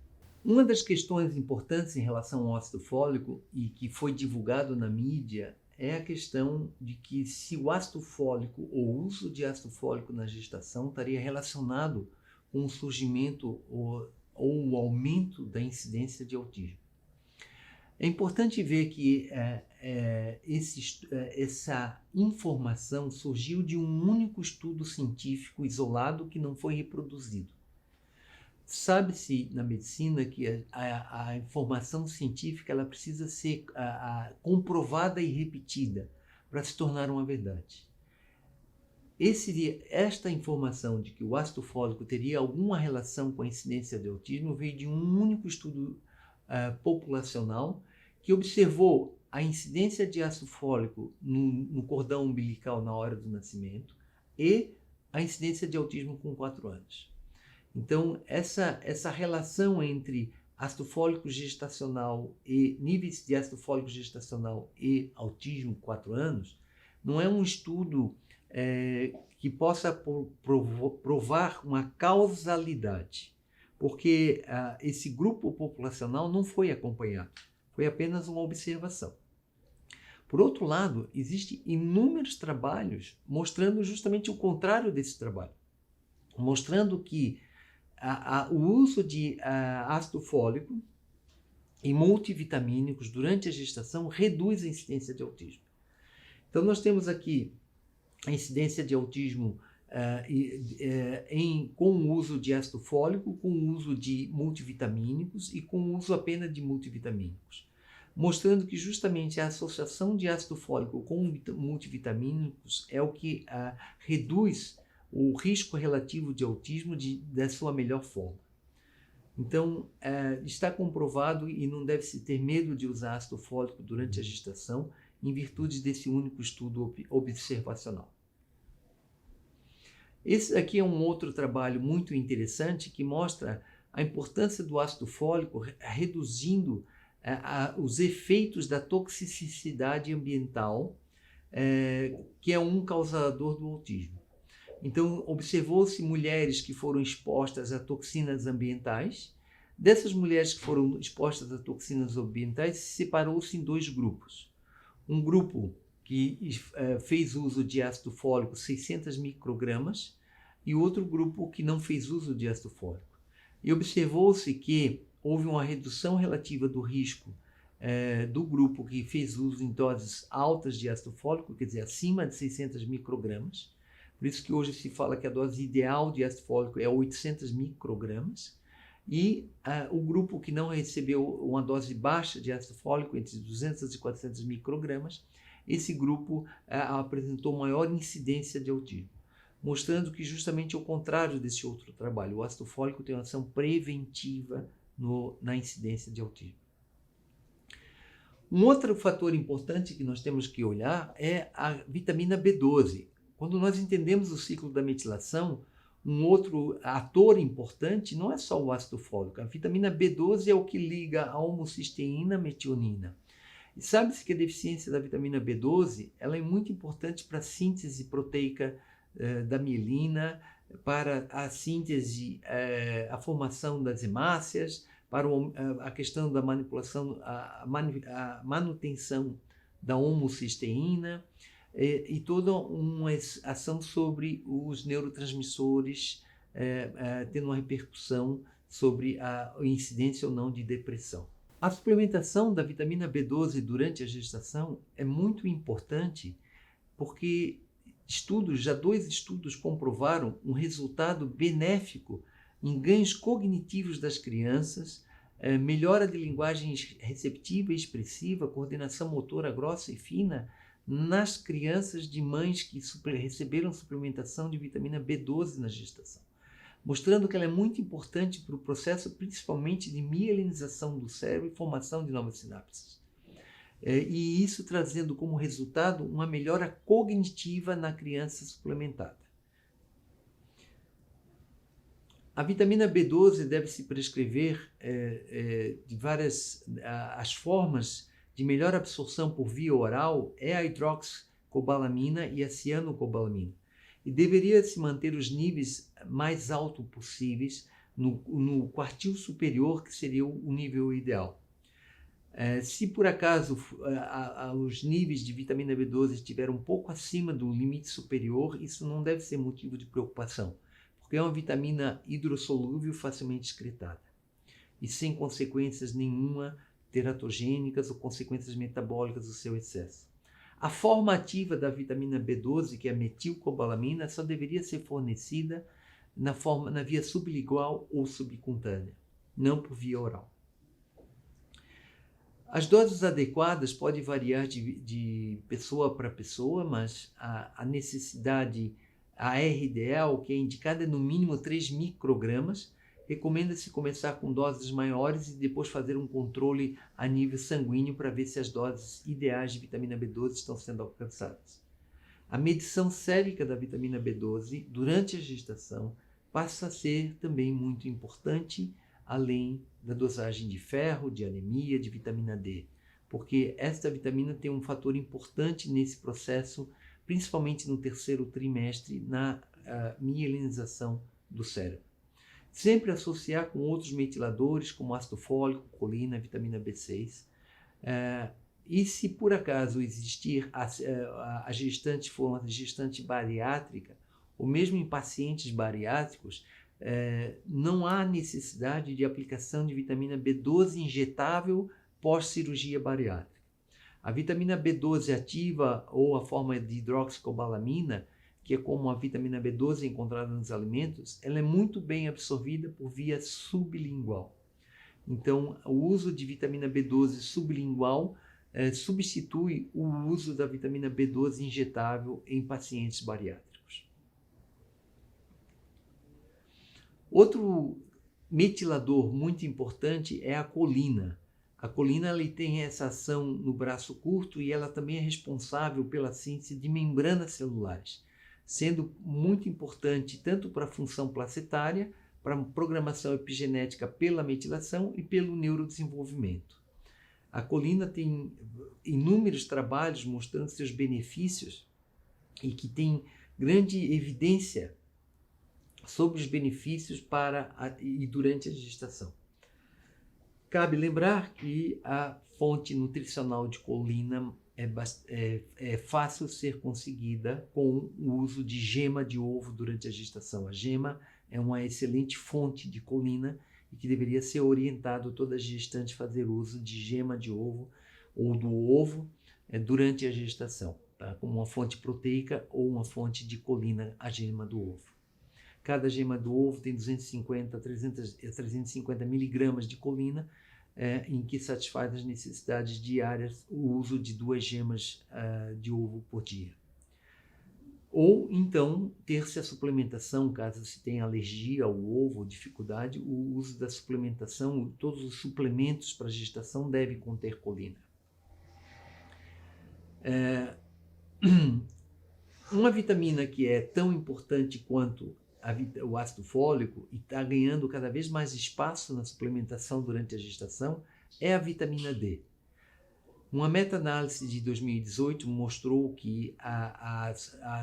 Uma das questões importantes em relação ao ácido fólico e que foi divulgado na mídia é a questão de que se o ácido fólico ou o uso de ácido fólico na gestação estaria relacionado com o surgimento ou o aumento da incidência de autismo. É importante ver que essa informação surgiu de um único estudo científico isolado que não foi reproduzido. Sabe-se na medicina que a informação científica ela precisa ser comprovada e repetida para se tornar uma verdade. Esta informação de que o ácido fólico teria alguma relação com a incidência de autismo veio de um único estudo populacional que observou a incidência de ácido fólico no cordão umbilical na hora do nascimento e a incidência de autismo com 4 anos. Então, essa relação entre ácido fólico gestacional e níveis de ácido fólico gestacional e autismo 4 anos não é um estudo que possa provar uma causalidade, porque esse grupo populacional não foi acompanhado, foi apenas uma observação. Por outro lado, existem inúmeros trabalhos mostrando justamente o contrário desse trabalho, mostrando que o uso de ácido fólico e multivitamínicos durante a gestação reduz a incidência de autismo. Então, nós temos aqui a incidência de autismo com o uso de ácido fólico, com o uso de multivitamínicos e com o uso apenas de multivitamínicos, mostrando que justamente a associação de ácido fólico com multivitamínicos é o que reduz o risco relativo de autismo da sua melhor forma. Então, está comprovado e não deve-se ter medo de usar ácido fólico durante a gestação, em virtude desse único estudo observacional. Esse aqui é um outro trabalho muito interessante que mostra a importância do ácido fólico reduzindo os efeitos da toxicidade ambiental, que é um causador do autismo. Então, observou-se mulheres que foram expostas a toxinas ambientais. Dessas mulheres que foram expostas a toxinas ambientais, separou-se em 2 grupos. Um grupo que fez uso de ácido fólico 600 microgramas e outro grupo que não fez uso de ácido fólico. E observou-se que houve uma redução relativa do risco do grupo que fez uso em doses altas de ácido fólico, quer dizer, acima de 600 microgramas. Por isso que hoje se fala que a dose ideal de ácido fólico é 800 microgramas. E o grupo que não recebeu uma dose baixa de ácido fólico, entre 200 e 400 microgramas, esse grupo apresentou maior incidência de autismo, mostrando que justamente ao contrário desse outro trabalho, o ácido fólico tem uma ação preventiva na incidência de autismo. Um outro fator importante que nós temos que olhar é a vitamina B12. Quando nós entendemos o ciclo da metilação, um outro ator importante não é só o ácido fólico. A vitamina B12 é o que liga a homocisteína à metionina. E sabe-se que a deficiência da vitamina B12 ela é muito importante para a síntese proteica da mielina, para a síntese, a formação das hemácias, para a questão da manipulação, a manutenção da homocisteína, e toda uma ação sobre os neurotransmissores, tendo uma repercussão sobre a incidência ou não de depressão. A suplementação da vitamina B12 durante a gestação é muito importante porque 2 estudos comprovaram um resultado benéfico em ganhos cognitivos das crianças, melhora de linguagem receptiva e expressiva, coordenação motora grossa e fina, nas crianças de mães que receberam suplementação de vitamina B12 na gestação. mostrando que ela é muito importante para o processo, principalmente de mielinização do cérebro e formação de novas sinapses. E isso trazendo como resultado uma melhora cognitiva na criança suplementada. A vitamina B12 deve se prescrever de várias as formas de melhor absorção por via oral é a hidroxicobalamina e a cianocobalamina. E deveria se manter os níveis mais altos possíveis no quartil superior, que seria o nível ideal. Se por acaso os níveis de vitamina B12 estiverem um pouco acima do limite superior, isso não deve ser motivo de preocupação, porque é uma vitamina hidrossolúvel facilmente excretada e sem consequências nenhuma teratogênicas ou consequências metabólicas do seu excesso. A forma ativa da vitamina B12, que é a metilcobalamina, só deveria ser fornecida na via sublingual ou subcutânea, não por via oral. As doses adequadas podem variar de pessoa para pessoa, mas a necessidade, a R ideal, que é indicada, é no mínimo 3 microgramas. Recomenda-se começar com doses maiores e depois fazer um controle a nível sanguíneo para ver se as doses ideais de vitamina B12 estão sendo alcançadas. A medição sérica da vitamina B12 durante a gestação passa a ser também muito importante, além da dosagem de ferro, de anemia, de vitamina D, porque esta vitamina tem um fator importante nesse processo, principalmente no terceiro trimestre, na mielinização do cérebro. Sempre associar com outros metiladores, como ácido fólico, colina, vitamina B6. E se por acaso existir a gestante for uma gestante bariátrica, ou mesmo em pacientes bariátricos, não há necessidade de aplicação de vitamina B12 injetável pós-cirurgia bariátrica. A vitamina B12 ativa ou a forma de hidroxicobalamina, que é como a vitamina B12 encontrada nos alimentos, ela é muito bem absorvida por via sublingual. Então, o uso de vitamina B12 sublingual substitui o uso da vitamina B12 injetável em pacientes bariátricos. Outro metilador muito importante é a colina. A colina ela tem essa ação no braço curto e ela também é responsável pela síntese de membranas celulares, sendo muito importante tanto para a função placentária, para a programação epigenética pela metilação e pelo neurodesenvolvimento. A colina tem inúmeros trabalhos mostrando seus benefícios e que tem grande evidência sobre os benefícios e durante a gestação. Cabe lembrar que a fonte nutricional de colina é fácil ser conseguida com o uso de gema de ovo durante a gestação. A gema é uma excelente fonte de colina e que deveria ser orientado toda gestante a fazer uso de gema de ovo ou do ovo durante a gestação, tá? Como uma fonte proteica ou uma fonte de colina, a gema do ovo. Cada gema do ovo tem 250 a 350 miligramas de colina, em que satisfaz as necessidades diárias o uso de 2 gemas de ovo por dia. Ou então ter-se a suplementação, caso se tenha alergia ao ovo ou dificuldade, o uso da suplementação, todos os suplementos para gestação devem conter colina. Uma vitamina que é tão importante quanto o ácido fólico e está ganhando cada vez mais espaço na suplementação durante a gestação é a vitamina D. Uma meta-análise de 2018 mostrou que a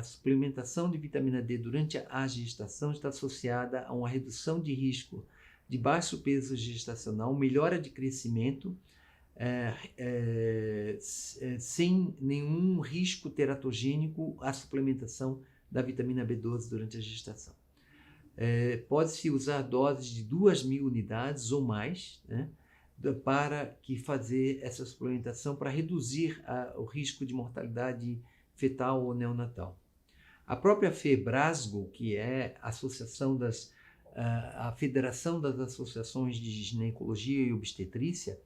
suplementação de vitamina D durante a gestação está associada a uma redução de risco de baixo peso gestacional, melhora de crescimento, sem nenhum risco teratogênico à suplementação da vitamina B12 durante a gestação. Pode-se usar doses de 2.000 unidades ou mais, né, para fazer essa suplementação para reduzir o risco de mortalidade fetal ou neonatal. A própria FEBRASGO, que é a Federação das Associações de Ginecologia e Obstetrícia,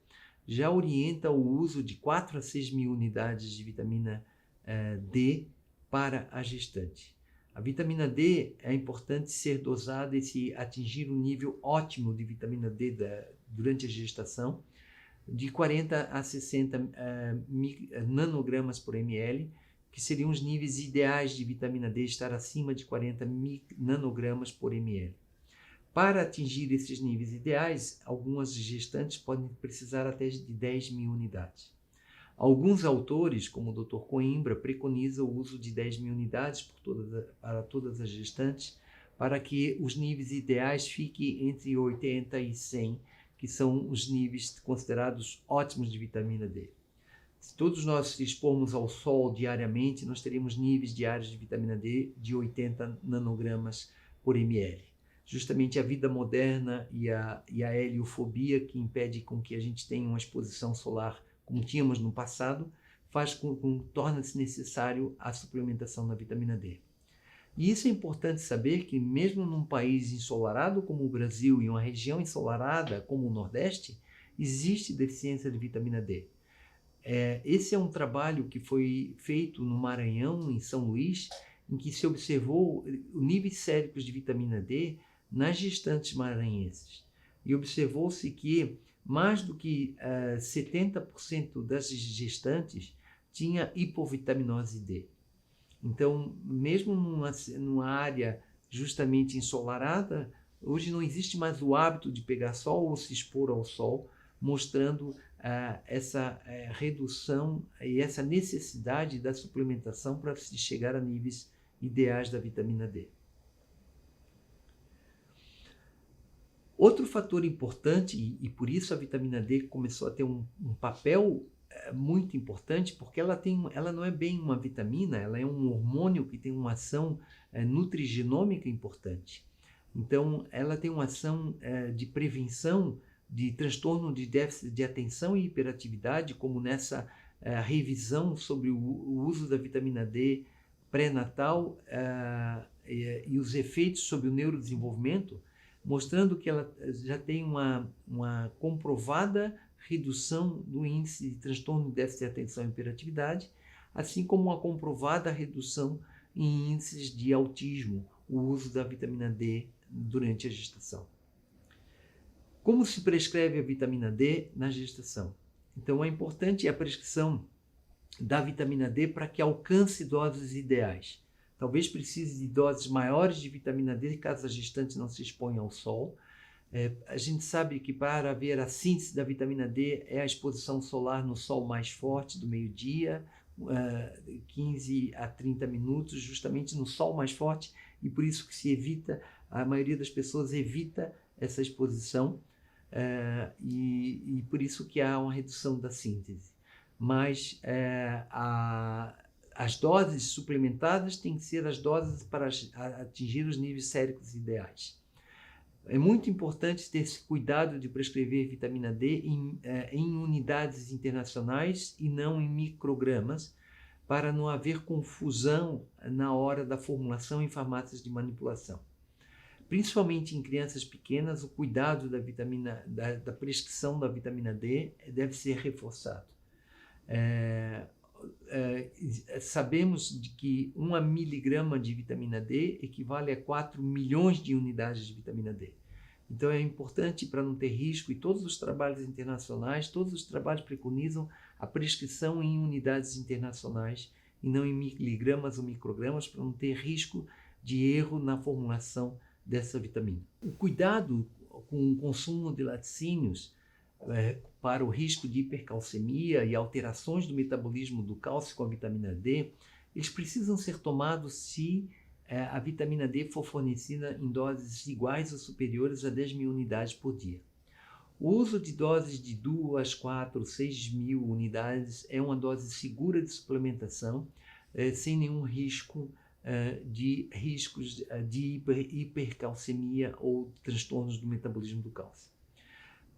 já orienta o uso de 4 a 6.000 unidades de vitamina D para a gestante. A vitamina D é importante ser dosada e se atingir o nível ótimo de vitamina D durante a gestação, de 40 a 60 nanogramas por ml, que seriam os níveis ideais de vitamina D, estar acima de 40 nanogramas por ml. Para atingir esses níveis ideais, algumas gestantes podem precisar até de 10.000 unidades. Alguns autores, como o Dr. Coimbra, preconizam o uso de 10.000 unidades para todas as gestantes, para que os níveis ideais fiquem entre 80 e 100, que são os níveis considerados ótimos de vitamina D. Se todos nós se expormos ao sol diariamente, nós teremos níveis diários de vitamina D de 80 nanogramas por ml. Justamente a vida moderna e a heliofobia, que impede com que a gente tenha uma exposição solar como tínhamos no passado, torna-se necessário a suplementação da vitamina D. E isso é importante saber que mesmo num país ensolarado como o Brasil e uma região ensolarada como o Nordeste, existe deficiência de vitamina D. Esse é um trabalho que foi feito no Maranhão, em São Luís, em que se observou níveis séricos de vitamina D nas gestantes maranhenses. E observou-se que mais do que 70% das gestantes tinha hipovitaminose D. Então, mesmo numa área justamente ensolarada, hoje não existe mais o hábito de pegar sol ou se expor ao sol, mostrando essa redução e essa necessidade da suplementação para se chegar a níveis ideais da vitamina D. Outro fator importante, e por isso a vitamina D começou a ter um papel muito importante, porque ela não é bem uma vitamina, ela é um hormônio que tem uma ação nutrigenômica importante. Então, ela tem uma ação de prevenção de transtorno de déficit de atenção e hiperatividade, como nessa revisão sobre o uso da vitamina D pré-natal e os efeitos sobre o neurodesenvolvimento, mostrando que ela já tem uma comprovada redução do índice de transtorno de déficit de atenção e hiperatividade, assim como uma comprovada redução em índices de autismo, o uso da vitamina D durante a gestação. Como se prescreve a vitamina D na gestação? Então, é importante a prescrição da vitamina D para que alcance doses ideais. Talvez precise de doses maiores de vitamina D caso a gestante não se exponha ao sol. A gente sabe que para haver a síntese da vitamina D é a exposição solar no sol mais forte do meio-dia, 15 a 30 minutos, justamente no sol mais forte, e por isso que se evita, a maioria das pessoas evita essa exposição, e por isso que há uma redução da síntese. Mas as doses suplementadas têm que ser as doses para atingir os níveis séricos ideais. É muito importante ter esse cuidado de prescrever vitamina D em unidades internacionais e não em microgramas, para não haver confusão na hora da formulação em farmácias de manipulação. Principalmente em crianças pequenas, o cuidado da prescrição da vitamina D deve ser reforçado. Sabemos de que 1 miligrama de vitamina D equivale a 4 milhões de unidades de vitamina D. Então é importante para não ter risco, e todos os trabalhos internacionais, todos os trabalhos preconizam a prescrição em unidades internacionais e não em miligramas ou microgramas, para não ter risco de erro na formulação dessa vitamina. O cuidado com o consumo de laticínios para o risco de hipercalcemia e alterações do metabolismo do cálcio com a vitamina D, eles precisam ser tomados se a vitamina D for fornecida em doses iguais ou superiores a 10.000 unidades por dia. O uso de doses de 2, 4, 6.000 unidades é uma dose segura de suplementação, sem nenhum risco de hipercalcemia ou transtornos do metabolismo do cálcio.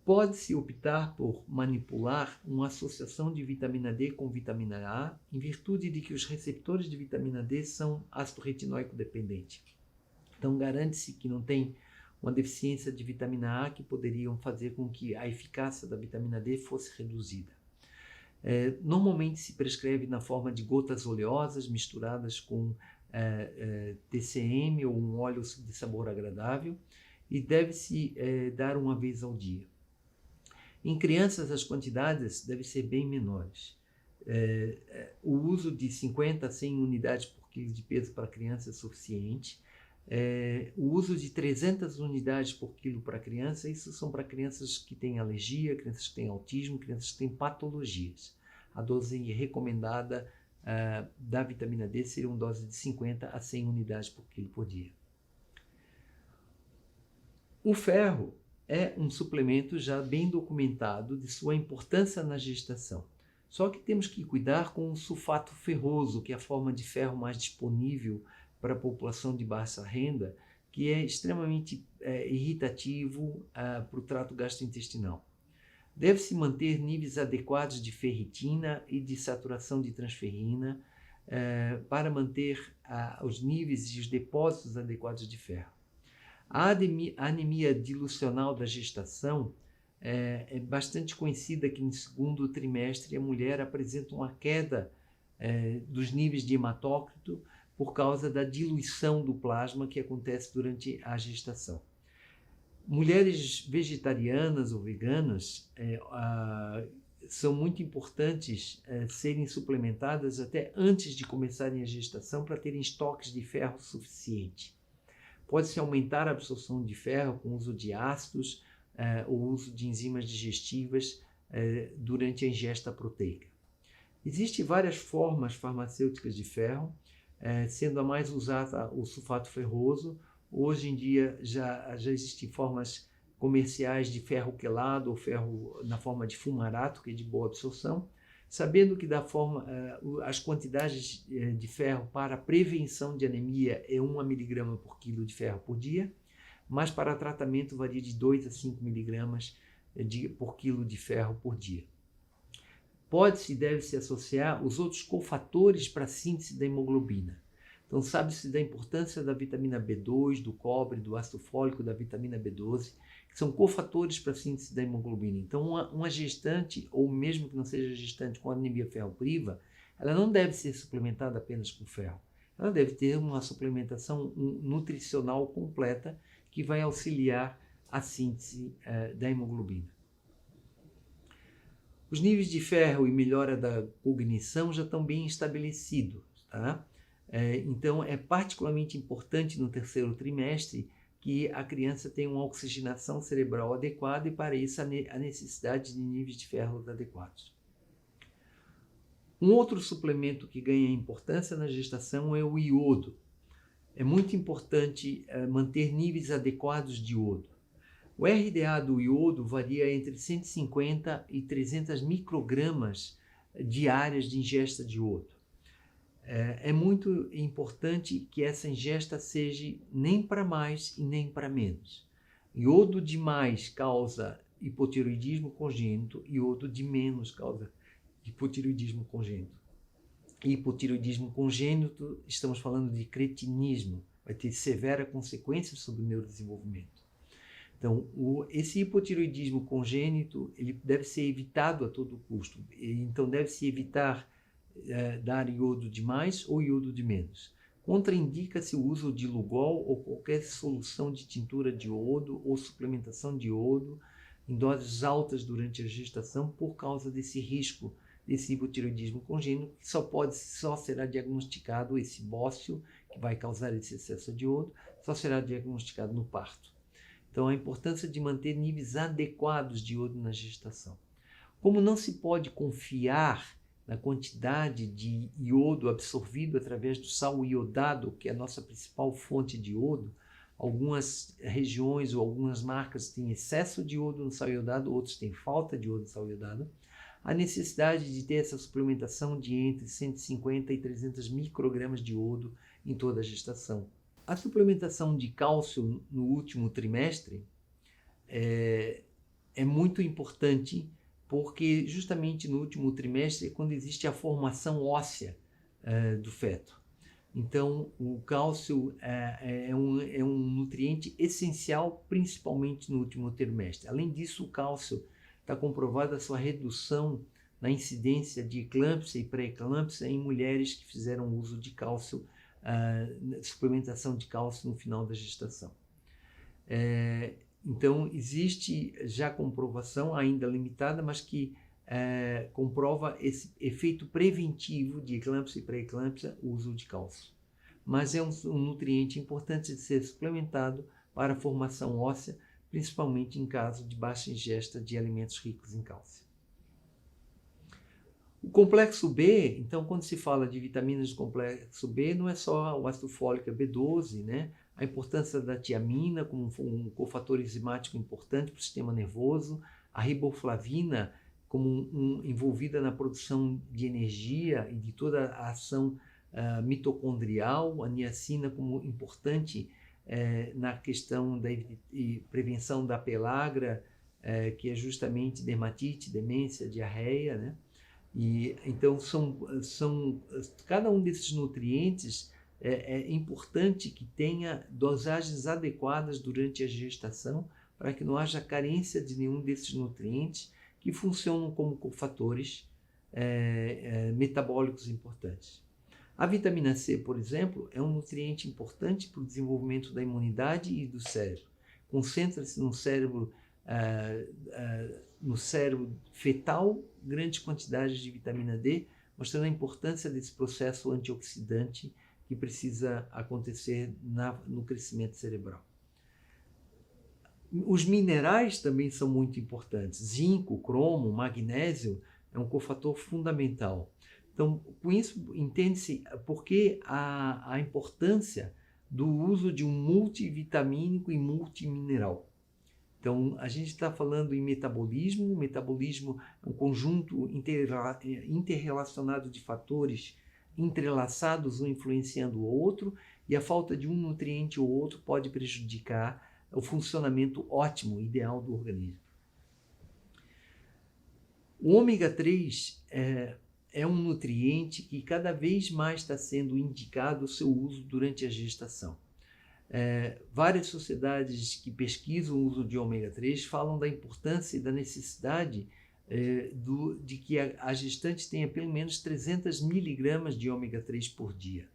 Pode-se optar por manipular uma associação de vitamina D com vitamina A, em virtude de que os receptores de vitamina D são ácido retinóico dependente. Então, garante-se que não tem uma deficiência de vitamina A que poderiam fazer com que a eficácia da vitamina D fosse reduzida. Normalmente se prescreve na forma de gotas oleosas misturadas com TCM ou um óleo de sabor agradável, e deve-se dar uma vez ao dia. Em crianças, as quantidades devem ser bem menores. O uso de 50 a 100 unidades por quilo de peso para criança é suficiente. O uso de 300 unidades por quilo para criança, isso são para crianças que têm alergia, crianças que têm autismo, crianças que têm patologias. A dose recomendada da vitamina D seria uma dose de 50 a 100 unidades por quilo por dia. O ferro é um suplemento já bem documentado de sua importância na gestação. Só que temos que cuidar com o sulfato ferroso, que é a forma de ferro mais disponível para a população de baixa renda, que é extremamente irritativo para o trato gastrointestinal. Deve-se manter níveis adequados de ferritina e de saturação de transferrina para manter os níveis e os depósitos adequados de ferro. A anemia dilucional da gestação é bastante conhecida que no segundo trimestre a mulher apresenta uma queda dos níveis de hematócrito por causa da diluição do plasma que acontece durante a gestação. Mulheres vegetarianas ou veganas são muito importantes serem suplementadas até antes de começarem a gestação para terem estoques de ferro suficiente. Pode-se aumentar a absorção de ferro com o uso de ácidos ou uso de enzimas digestivas durante a ingesta proteica. Existem várias formas farmacêuticas de ferro, sendo a mais usada o sulfato ferroso. Hoje em dia já existem formas comerciais de ferro quelado ou ferro na forma de fumarato, que é de boa absorção, sabendo que as quantidades de ferro para a prevenção de anemia é 1 miligrama por quilo de ferro por dia, mas para tratamento varia de 2 a 5 miligramas por quilo de ferro por dia. Pode-se e deve-se associar os outros cofatores para a síntese da hemoglobina. Então, sabe-se da importância da vitamina B2, do cobre, do ácido fólico, da vitamina B12, que são cofatores para a síntese da hemoglobina. Então, uma gestante, ou mesmo que não seja gestante com anemia ferropriva, ela não deve ser suplementada apenas com ferro. Ela deve ter uma suplementação nutricional completa que vai auxiliar a síntese da hemoglobina. Os níveis de ferro e melhora da cognição já estão bem estabelecidos, tá? Então, é particularmente importante no terceiro trimestre que a criança tenha uma oxigenação cerebral adequada e, para isso, a necessidade de níveis de ferro adequados. Um outro suplemento que ganha importância na gestação é o iodo. É muito importante manter níveis adequados de iodo. O RDA do iodo varia entre 150 e 300 microgramas diárias de ingesta de iodo. É muito importante que essa ingesta seja nem para mais e nem para menos. Iodo demais causa hipotireoidismo congênito, iodo de menos causa hipotireoidismo congênito. Hipotireoidismo congênito, estamos falando de cretinismo, vai ter severa consequência sobre o neurodesenvolvimento. Então, esse hipotireoidismo congênito ele deve ser evitado a todo custo. Então, deve-se evitar dar iodo de mais ou iodo de menos. Contraindica-se o uso de Lugol ou qualquer solução de tintura de iodo ou suplementação de iodo em doses altas durante a gestação por causa desse risco desse hipotireoidismo congênito, que só será diagnosticado esse bócio, que vai causar esse excesso de iodo, só será diagnosticado no parto. Então, a importância de manter níveis adequados de iodo na gestação. Como não se pode confiar na quantidade de iodo absorvido através do sal iodado, que é a nossa principal fonte de iodo, algumas regiões ou algumas marcas têm excesso de iodo no sal iodado, outros têm falta de iodo no sal iodado. A necessidade de ter essa suplementação de entre 150 e 300 microgramas de iodo em toda a gestação. A suplementação de cálcio no último trimestre é muito importante, porque justamente no último trimestre é quando existe a formação óssea do feto. Então, o cálcio é um nutriente essencial, principalmente no último trimestre. Além disso, o cálcio está comprovada a sua redução na incidência de eclâmpsia e pré-eclâmpsia em mulheres que fizeram uso de cálcio suplementação de cálcio no final da gestação. Então, existe já comprovação, ainda limitada, mas que comprova esse efeito preventivo de eclâmpsia e pré-eclâmpsia, o uso de cálcio. Mas é um nutriente importante de ser suplementado para a formação óssea, principalmente em caso de baixa ingesta de alimentos ricos em cálcio. O complexo B, então, quando se fala de vitaminas do complexo B, não é só o ácido fólico B12, né? A importância da tiamina como um cofator enzimático importante para o sistema nervoso, a riboflavina como envolvida na produção de energia e de toda a ação mitocondrial, a niacina como importante na questão da prevenção da pellagra, que é justamente dermatite, demência, diarreia, né? E então cada um desses nutrientes é importante que tenha dosagens adequadas durante a gestação para que não haja carência de nenhum desses nutrientes que funcionam como cofatores metabólicos importantes. A vitamina C, por exemplo, é um nutriente importante para o desenvolvimento da imunidade e do cérebro. Concentra-se no cérebro fetal grandes quantidades de vitamina D, mostrando a importância desse processo antioxidante que precisa acontecer no crescimento cerebral. Os minerais também são muito importantes. Zinco, cromo, magnésio é um cofator fundamental. Então, com isso, entende-se por que a importância do uso de um multivitamínico e multimineral. Então, a gente está falando em metabolismo. O metabolismo é um conjunto interrelacionado de fatores entrelaçados, um influenciando o outro, e a falta de um nutriente ou outro pode prejudicar o funcionamento ótimo, ideal do organismo. O ômega 3 é um nutriente que cada vez mais está sendo indicado o seu uso durante a gestação. Várias sociedades que pesquisam o uso de ômega 3 falam da importância e da necessidade de que a gestante tenha pelo menos 300 miligramas de ômega 3 por dia.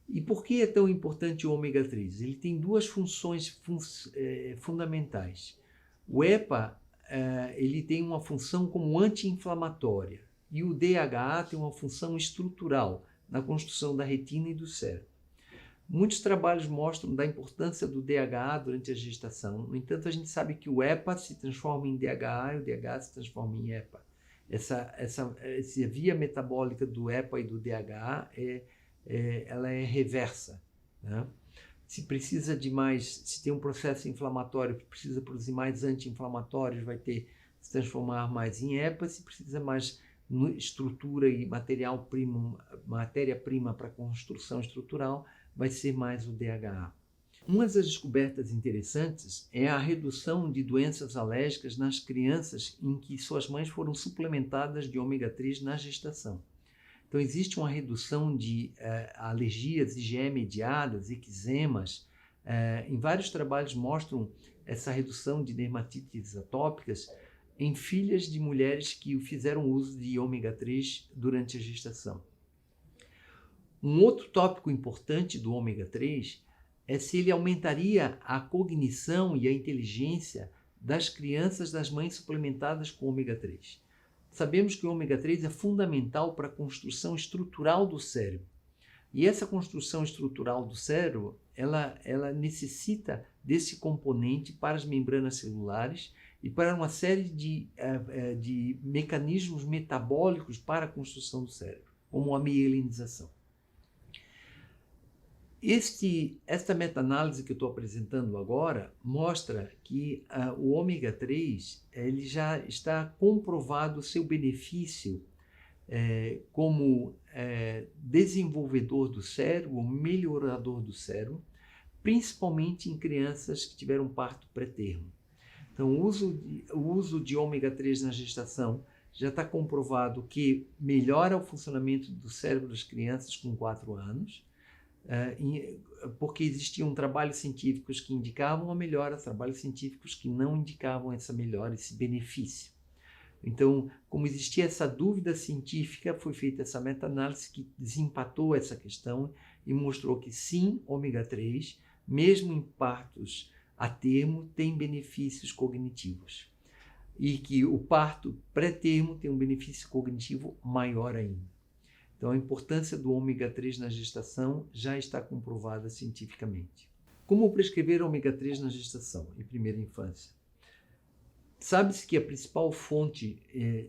E por que é tão importante o ômega 3? Ele tem duas funções fundamentais. O EPA ele tem uma função como anti-inflamatória e o DHA tem uma função estrutural na construção da retina e do cérebro. Muitos trabalhos mostram da importância do DHA durante a gestação. No entanto, a gente sabe que o EPA se transforma em DHA e o DHA se transforma em EPA. Essa via metabólica do EPA e do DHA ela é reversa, né? Se precisa de mais, se tem um processo inflamatório que precisa produzir mais anti-inflamatórios, vai se transformar mais em EPA. Se precisa mais estrutura e matéria-prima para construção estrutural, vai ser mais o DHA. Uma das descobertas interessantes é a redução de doenças alérgicas nas crianças em que suas mães foram suplementadas de ômega 3 na gestação. Então, existe uma redução de alergias IgE mediadas, eczemas. Em vários trabalhos mostram essa redução de dermatites atópicas em filhas de mulheres que fizeram uso de ômega 3 durante a gestação. Um outro tópico importante do ômega 3 é se ele aumentaria a cognição e a inteligência das crianças das mães suplementadas com ômega 3. Sabemos que o ômega 3 é fundamental para a construção estrutural do cérebro. E essa construção estrutural do cérebro, ela necessita desse componente para as membranas celulares e para uma série de mecanismos metabólicos para a construção do cérebro, como a mielinização. Esta meta-análise que eu estou apresentando agora mostra que o ômega 3 ele já está comprovado o seu benefício como desenvolvedor do cérebro, melhorador do cérebro, principalmente em crianças que tiveram parto pré-termo. Então, o uso de ômega 3 na gestação já está comprovado que melhora o funcionamento do cérebro das crianças com 4 anos, porque existiam trabalhos científicos que indicavam a melhora, trabalhos científicos que não indicavam essa melhora, esse benefício. Então, como existia essa dúvida científica, foi feita essa meta-análise que desempatou essa questão e mostrou que sim, ômega 3, mesmo em partos a termo, tem benefícios cognitivos. E que o parto pré-termo tem um benefício cognitivo maior ainda. Então, a importância do ômega 3 na gestação já está comprovada cientificamente. Como prescrever ômega 3 na gestação, em primeira infância? Sabe-se que a principal fonte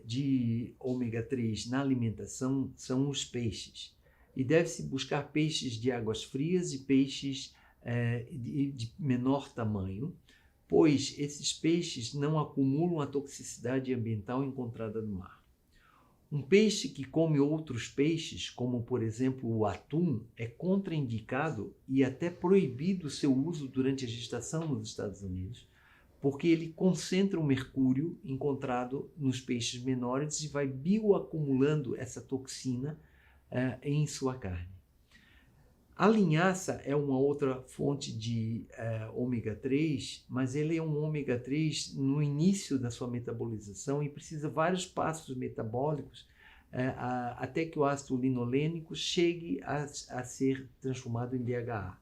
de ômega 3 na alimentação são os peixes. E deve-se buscar peixes de águas frias e peixes de menor tamanho, pois esses peixes não acumulam a toxicidade ambiental encontrada no mar. Um peixe que come outros peixes, como por exemplo o atum, é contraindicado e até proibido o seu uso durante a gestação nos Estados Unidos, porque ele concentra o mercúrio encontrado nos peixes menores e vai bioacumulando essa toxina em sua carne. A linhaça é uma outra fonte de ômega 3, mas ele é um ômega 3 no início da sua metabolização e precisa vários passos metabólicos até que o ácido linolênico chegue a ser transformado em DHA.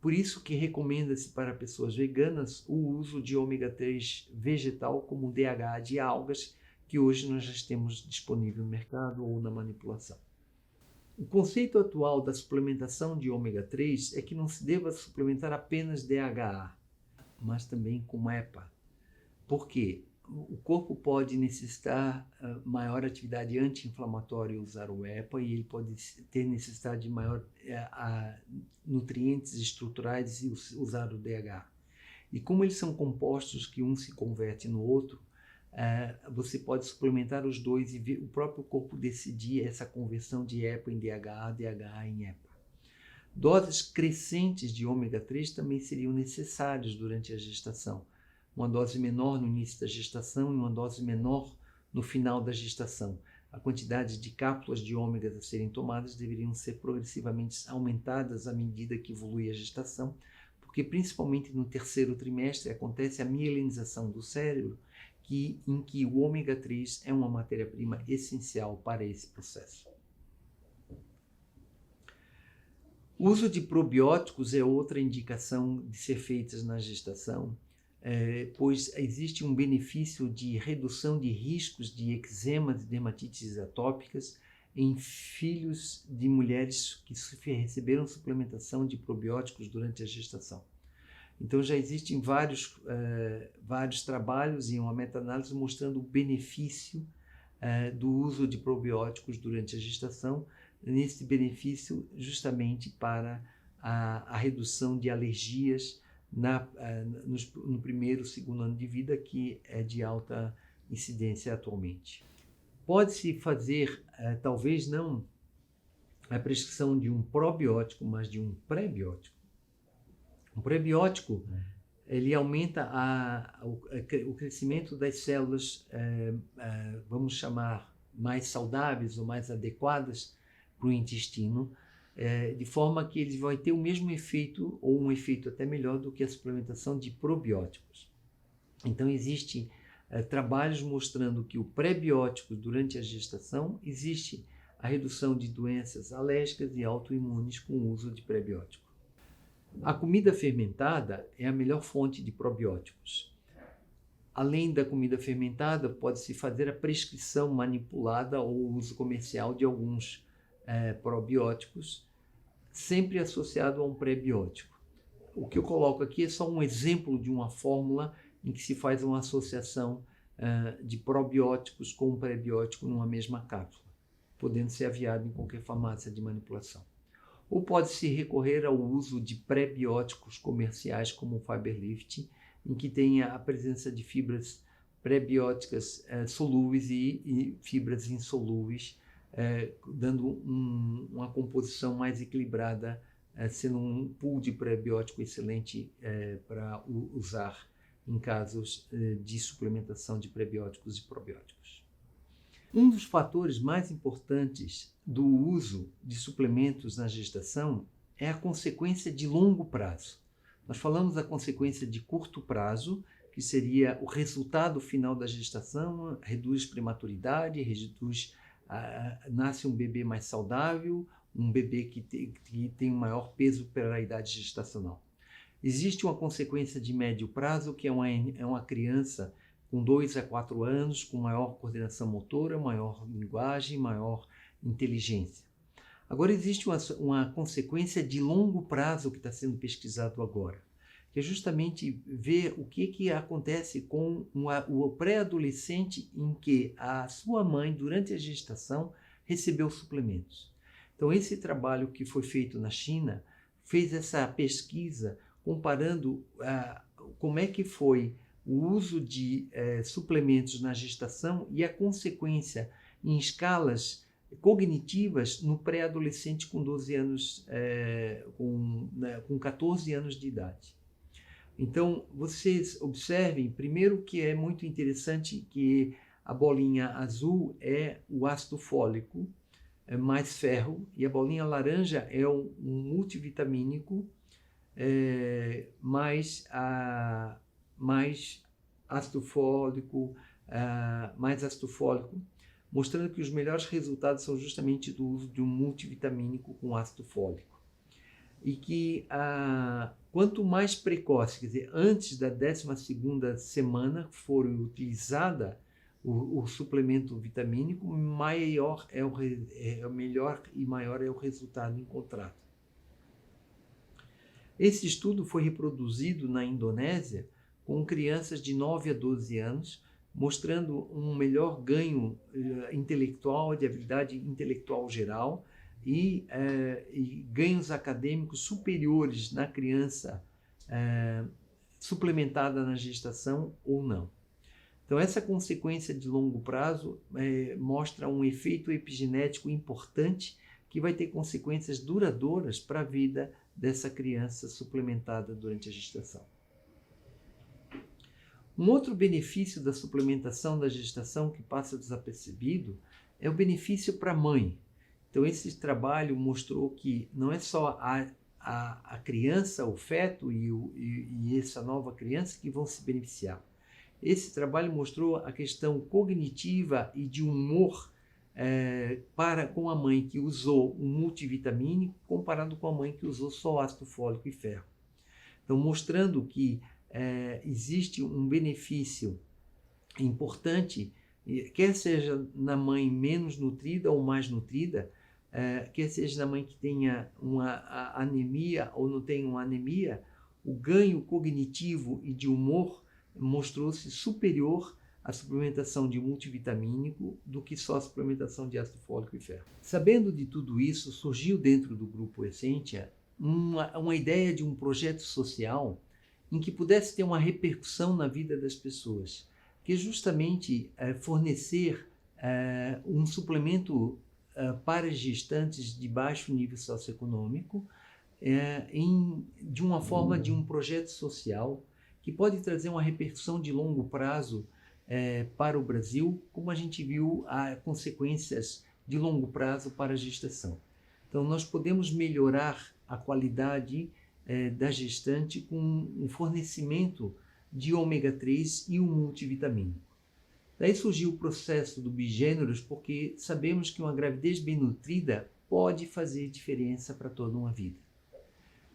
Por isso que recomenda-se para pessoas veganas o uso de ômega 3 vegetal como DHA de algas, que hoje nós já temos disponível no mercado ou na manipulação. O conceito atual da suplementação de ômega 3 é que não se deva suplementar apenas DHA, mas também com EPA. Por quê? O corpo pode necessitar maior atividade anti-inflamatória e usar o EPA, e ele pode ter necessidade de maior nutrientes estruturais e usar o DHA. E como eles são compostos que um se converte no outro, você pode suplementar os dois e ver o próprio corpo decidir essa conversão de EPA em DHA, DHA em EPA. Doses crescentes de ômega 3 também seriam necessárias durante a gestação. Uma dose menor no início da gestação e uma dose menor no final da gestação. A quantidade de cápsulas de ômegas a serem tomadas deveriam ser progressivamente aumentadas à medida que evolui a gestação, porque principalmente no terceiro trimestre acontece a mielinização do cérebro, em que o ômega 3 é uma matéria-prima essencial para esse processo. O uso de probióticos é outra indicação de ser feitas na gestação, pois existe um benefício de redução de riscos de eczema e dermatites atópicas em filhos de mulheres que receberam suplementação de probióticos durante a gestação. Então já existem vários trabalhos e uma meta-análise mostrando o benefício do uso de probióticos durante a gestação, nesse benefício justamente para a redução de alergias no primeiro e segundo ano de vida, que é de alta incidência atualmente. Pode-se fazer, talvez não a prescrição de um probiótico, mas de um pré-biótico. Um prebiótico, ele aumenta o crescimento das células, vamos chamar, mais saudáveis ou mais adequadas para o intestino, de forma que ele vai ter o mesmo efeito, ou um efeito até melhor do que a suplementação de probióticos. Então, existem trabalhos mostrando que o pré-biótico, durante a gestação, existe a redução de doenças alérgicas e autoimunes com o uso de pré-biótico. A comida fermentada é a melhor fonte de probióticos. Além da comida fermentada, pode-se fazer a prescrição manipulada ou o uso comercial de alguns probióticos, sempre associado a um pré-biótico. O que eu coloco aqui é só um exemplo de uma fórmula em que se faz uma associação de probióticos com um pré-biótico numa mesma cápsula, podendo ser aviado em qualquer farmácia de manipulação. Ou pode-se recorrer ao uso de pré-bióticos comerciais como o Fiberlift, em que tenha a presença de fibras pré-bióticas solúveis e fibras insolúveis, dando uma composição mais equilibrada, sendo um pool de pré-biótico excelente para usar em casos de suplementação de pré-bióticos e probióticos. Um dos fatores mais importantes do uso de suplementos na gestação é a consequência de longo prazo. Nós falamos da consequência de curto prazo, que seria o resultado final da gestação, reduz prematuridade, nasce um bebê mais saudável um bebê que tem um maior peso pela idade gestacional. Existe uma consequência de médio prazo, que é uma criança com 2 a 4 anos, com maior coordenação motora, maior linguagem, maior inteligência. Agora existe uma consequência de longo prazo que está sendo pesquisado agora, que é justamente ver o que acontece com o pré-adolescente em que a sua mãe, durante a gestação, recebeu suplementos. Então, esse trabalho que foi feito na China fez essa pesquisa comparando como é que foi o uso de suplementos na gestação e a consequência em escalas cognitivas no pré-adolescente com 12 anos, com 14 anos de idade. Então, vocês observem, primeiro, que é muito interessante que a bolinha azul é o ácido fólico, mais ferro, e a bolinha laranja é um multivitamínico, mais ácido fólico, mostrando que os melhores resultados são justamente do uso de um multivitamínico com ácido fólico. E que quanto mais precoce, quer dizer, antes da 12ª semana for utilizada o suplemento vitamínico, melhor é o resultado encontrado. Esse estudo foi reproduzido na Indonésia com crianças de 9 a 12 anos, mostrando um melhor ganho intelectual, de habilidade intelectual geral e ganhos acadêmicos superiores na criança suplementada na gestação ou não. Então, essa consequência de longo prazo mostra um efeito epigenético importante que vai ter consequências duradouras para a vida dessa criança suplementada durante a gestação. Um outro benefício da suplementação da gestação que passa desapercebido é o benefício para a mãe. Então, esse trabalho mostrou que não é só a criança, o feto e essa nova criança que vão se beneficiar. Esse trabalho mostrou a questão cognitiva e de humor com a mãe que usou um multivitamínico comparado com a mãe que usou só ácido fólico e ferro. Então, mostrando que existe um benefício importante, quer seja na mãe menos nutrida ou mais nutrida, quer seja na mãe que tenha uma anemia ou não tenha uma anemia, o ganho cognitivo e de humor mostrou-se superior à suplementação de multivitamínico do que só a suplementação de ácido fólico e ferro. Sabendo de tudo isso, surgiu dentro do grupo Essentia uma ideia de um projeto social em que pudesse ter uma repercussão na vida das pessoas, que é justamente fornecer um suplemento para gestantes de baixo nível socioeconômico de uma forma de um projeto social que pode trazer uma repercussão de longo prazo para o Brasil, como a gente viu consequências de longo prazo para a gestação. Então, nós podemos melhorar a qualidade da gestante com um fornecimento de ômega 3 e um multivitamínico. Daí surgiu o processo do Bigêneros, porque sabemos que uma gravidez bem nutrida pode fazer diferença para toda uma vida.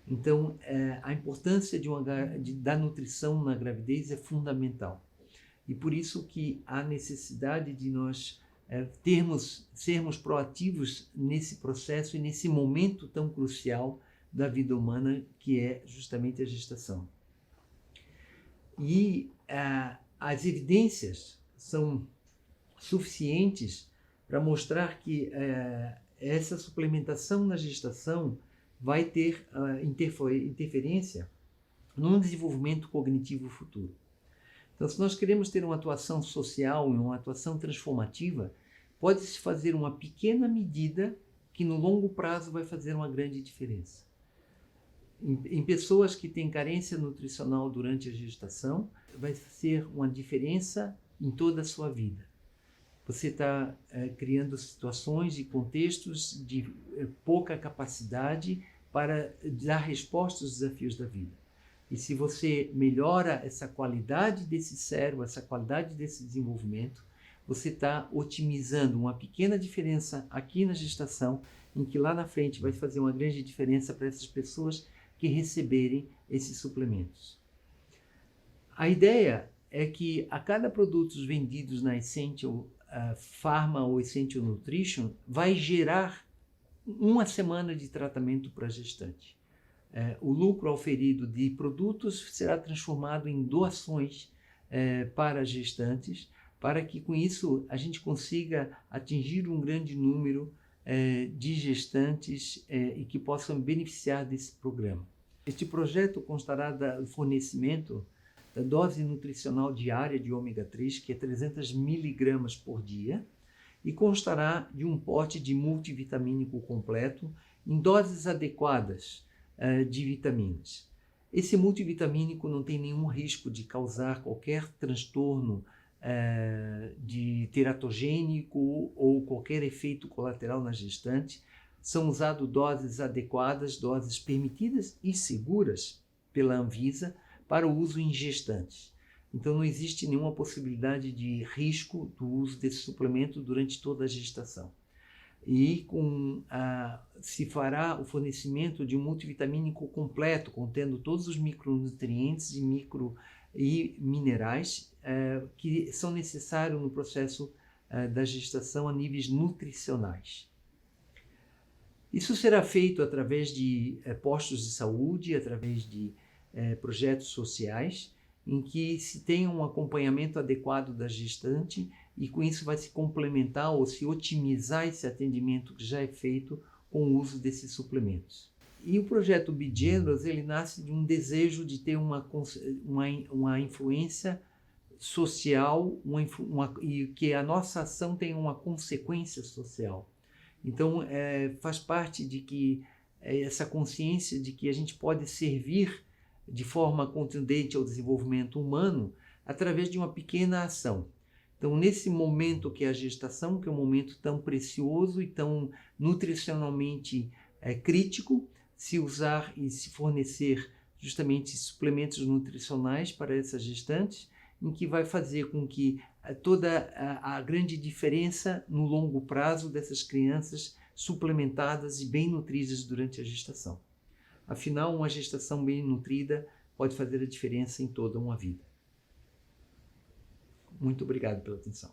Então, a importância da nutrição na gravidez é fundamental. E por isso que há necessidade de nós sermos proativos nesse processo e nesse momento tão crucial da vida humana, que é justamente a gestação. E as evidências são suficientes para mostrar que essa suplementação na gestação vai ter interferência no desenvolvimento cognitivo futuro. Então, se nós queremos ter uma atuação social e uma atuação transformativa, pode-se fazer uma pequena medida que no longo prazo vai fazer uma grande diferença. Em pessoas que têm carência nutricional durante a gestação, vai ser uma diferença em toda a sua vida. Você está criando situações e contextos de pouca capacidade para dar resposta aos desafios da vida. E se você melhora essa qualidade desse cérebro, essa qualidade desse desenvolvimento, você está otimizando uma pequena diferença aqui na gestação em que lá na frente vai fazer uma grande diferença para essas pessoas que receberem esses suplementos. A ideia é que a cada produto vendidos na Essential Pharma ou Essential Nutrition vai gerar uma semana de tratamento para a gestante. O lucro auferido de produtos será transformado em doações para gestantes, para que com isso a gente consiga atingir um grande número de gestantes e que possam beneficiar desse programa. Este projeto constará do fornecimento da dose nutricional diária de ômega 3, que é 300 miligramas por dia, e constará de um pote de multivitamínico completo em doses adequadas de vitaminas. Esse multivitamínico não tem nenhum risco de causar qualquer transtorno de teratogênico ou qualquer efeito colateral na gestante. São usadas doses adequadas, doses permitidas e seguras pela Anvisa para o uso em gestantes. Então não existe nenhuma possibilidade de risco do uso desse suplemento durante toda a gestação. E se fará o fornecimento de um multivitamínico completo, contendo todos os micronutrientes e minerais que são necessários no processo da gestação a níveis nutricionais. Isso será feito através de postos de saúde, através de projetos sociais, em que se tenha um acompanhamento adequado da gestante e com isso vai se complementar ou se otimizar esse atendimento que já é feito com o uso desses suplementos. E o projeto Bigeneros, ele nasce de um desejo de ter uma influência social e que a nossa ação tenha uma consequência social. Então, faz parte de que essa consciência de que a gente pode servir de forma contundente ao desenvolvimento humano através de uma pequena ação. Então, nesse momento que é a gestação, que é um momento tão precioso e tão nutricionalmente crítico, se usar e se fornecer justamente suplementos nutricionais para essas gestantes, em que vai fazer com que toda a grande diferença no longo prazo dessas crianças suplementadas e bem nutridas durante a gestação. Afinal, uma gestação bem nutrida pode fazer a diferença em toda uma vida. Muito obrigado pela atenção.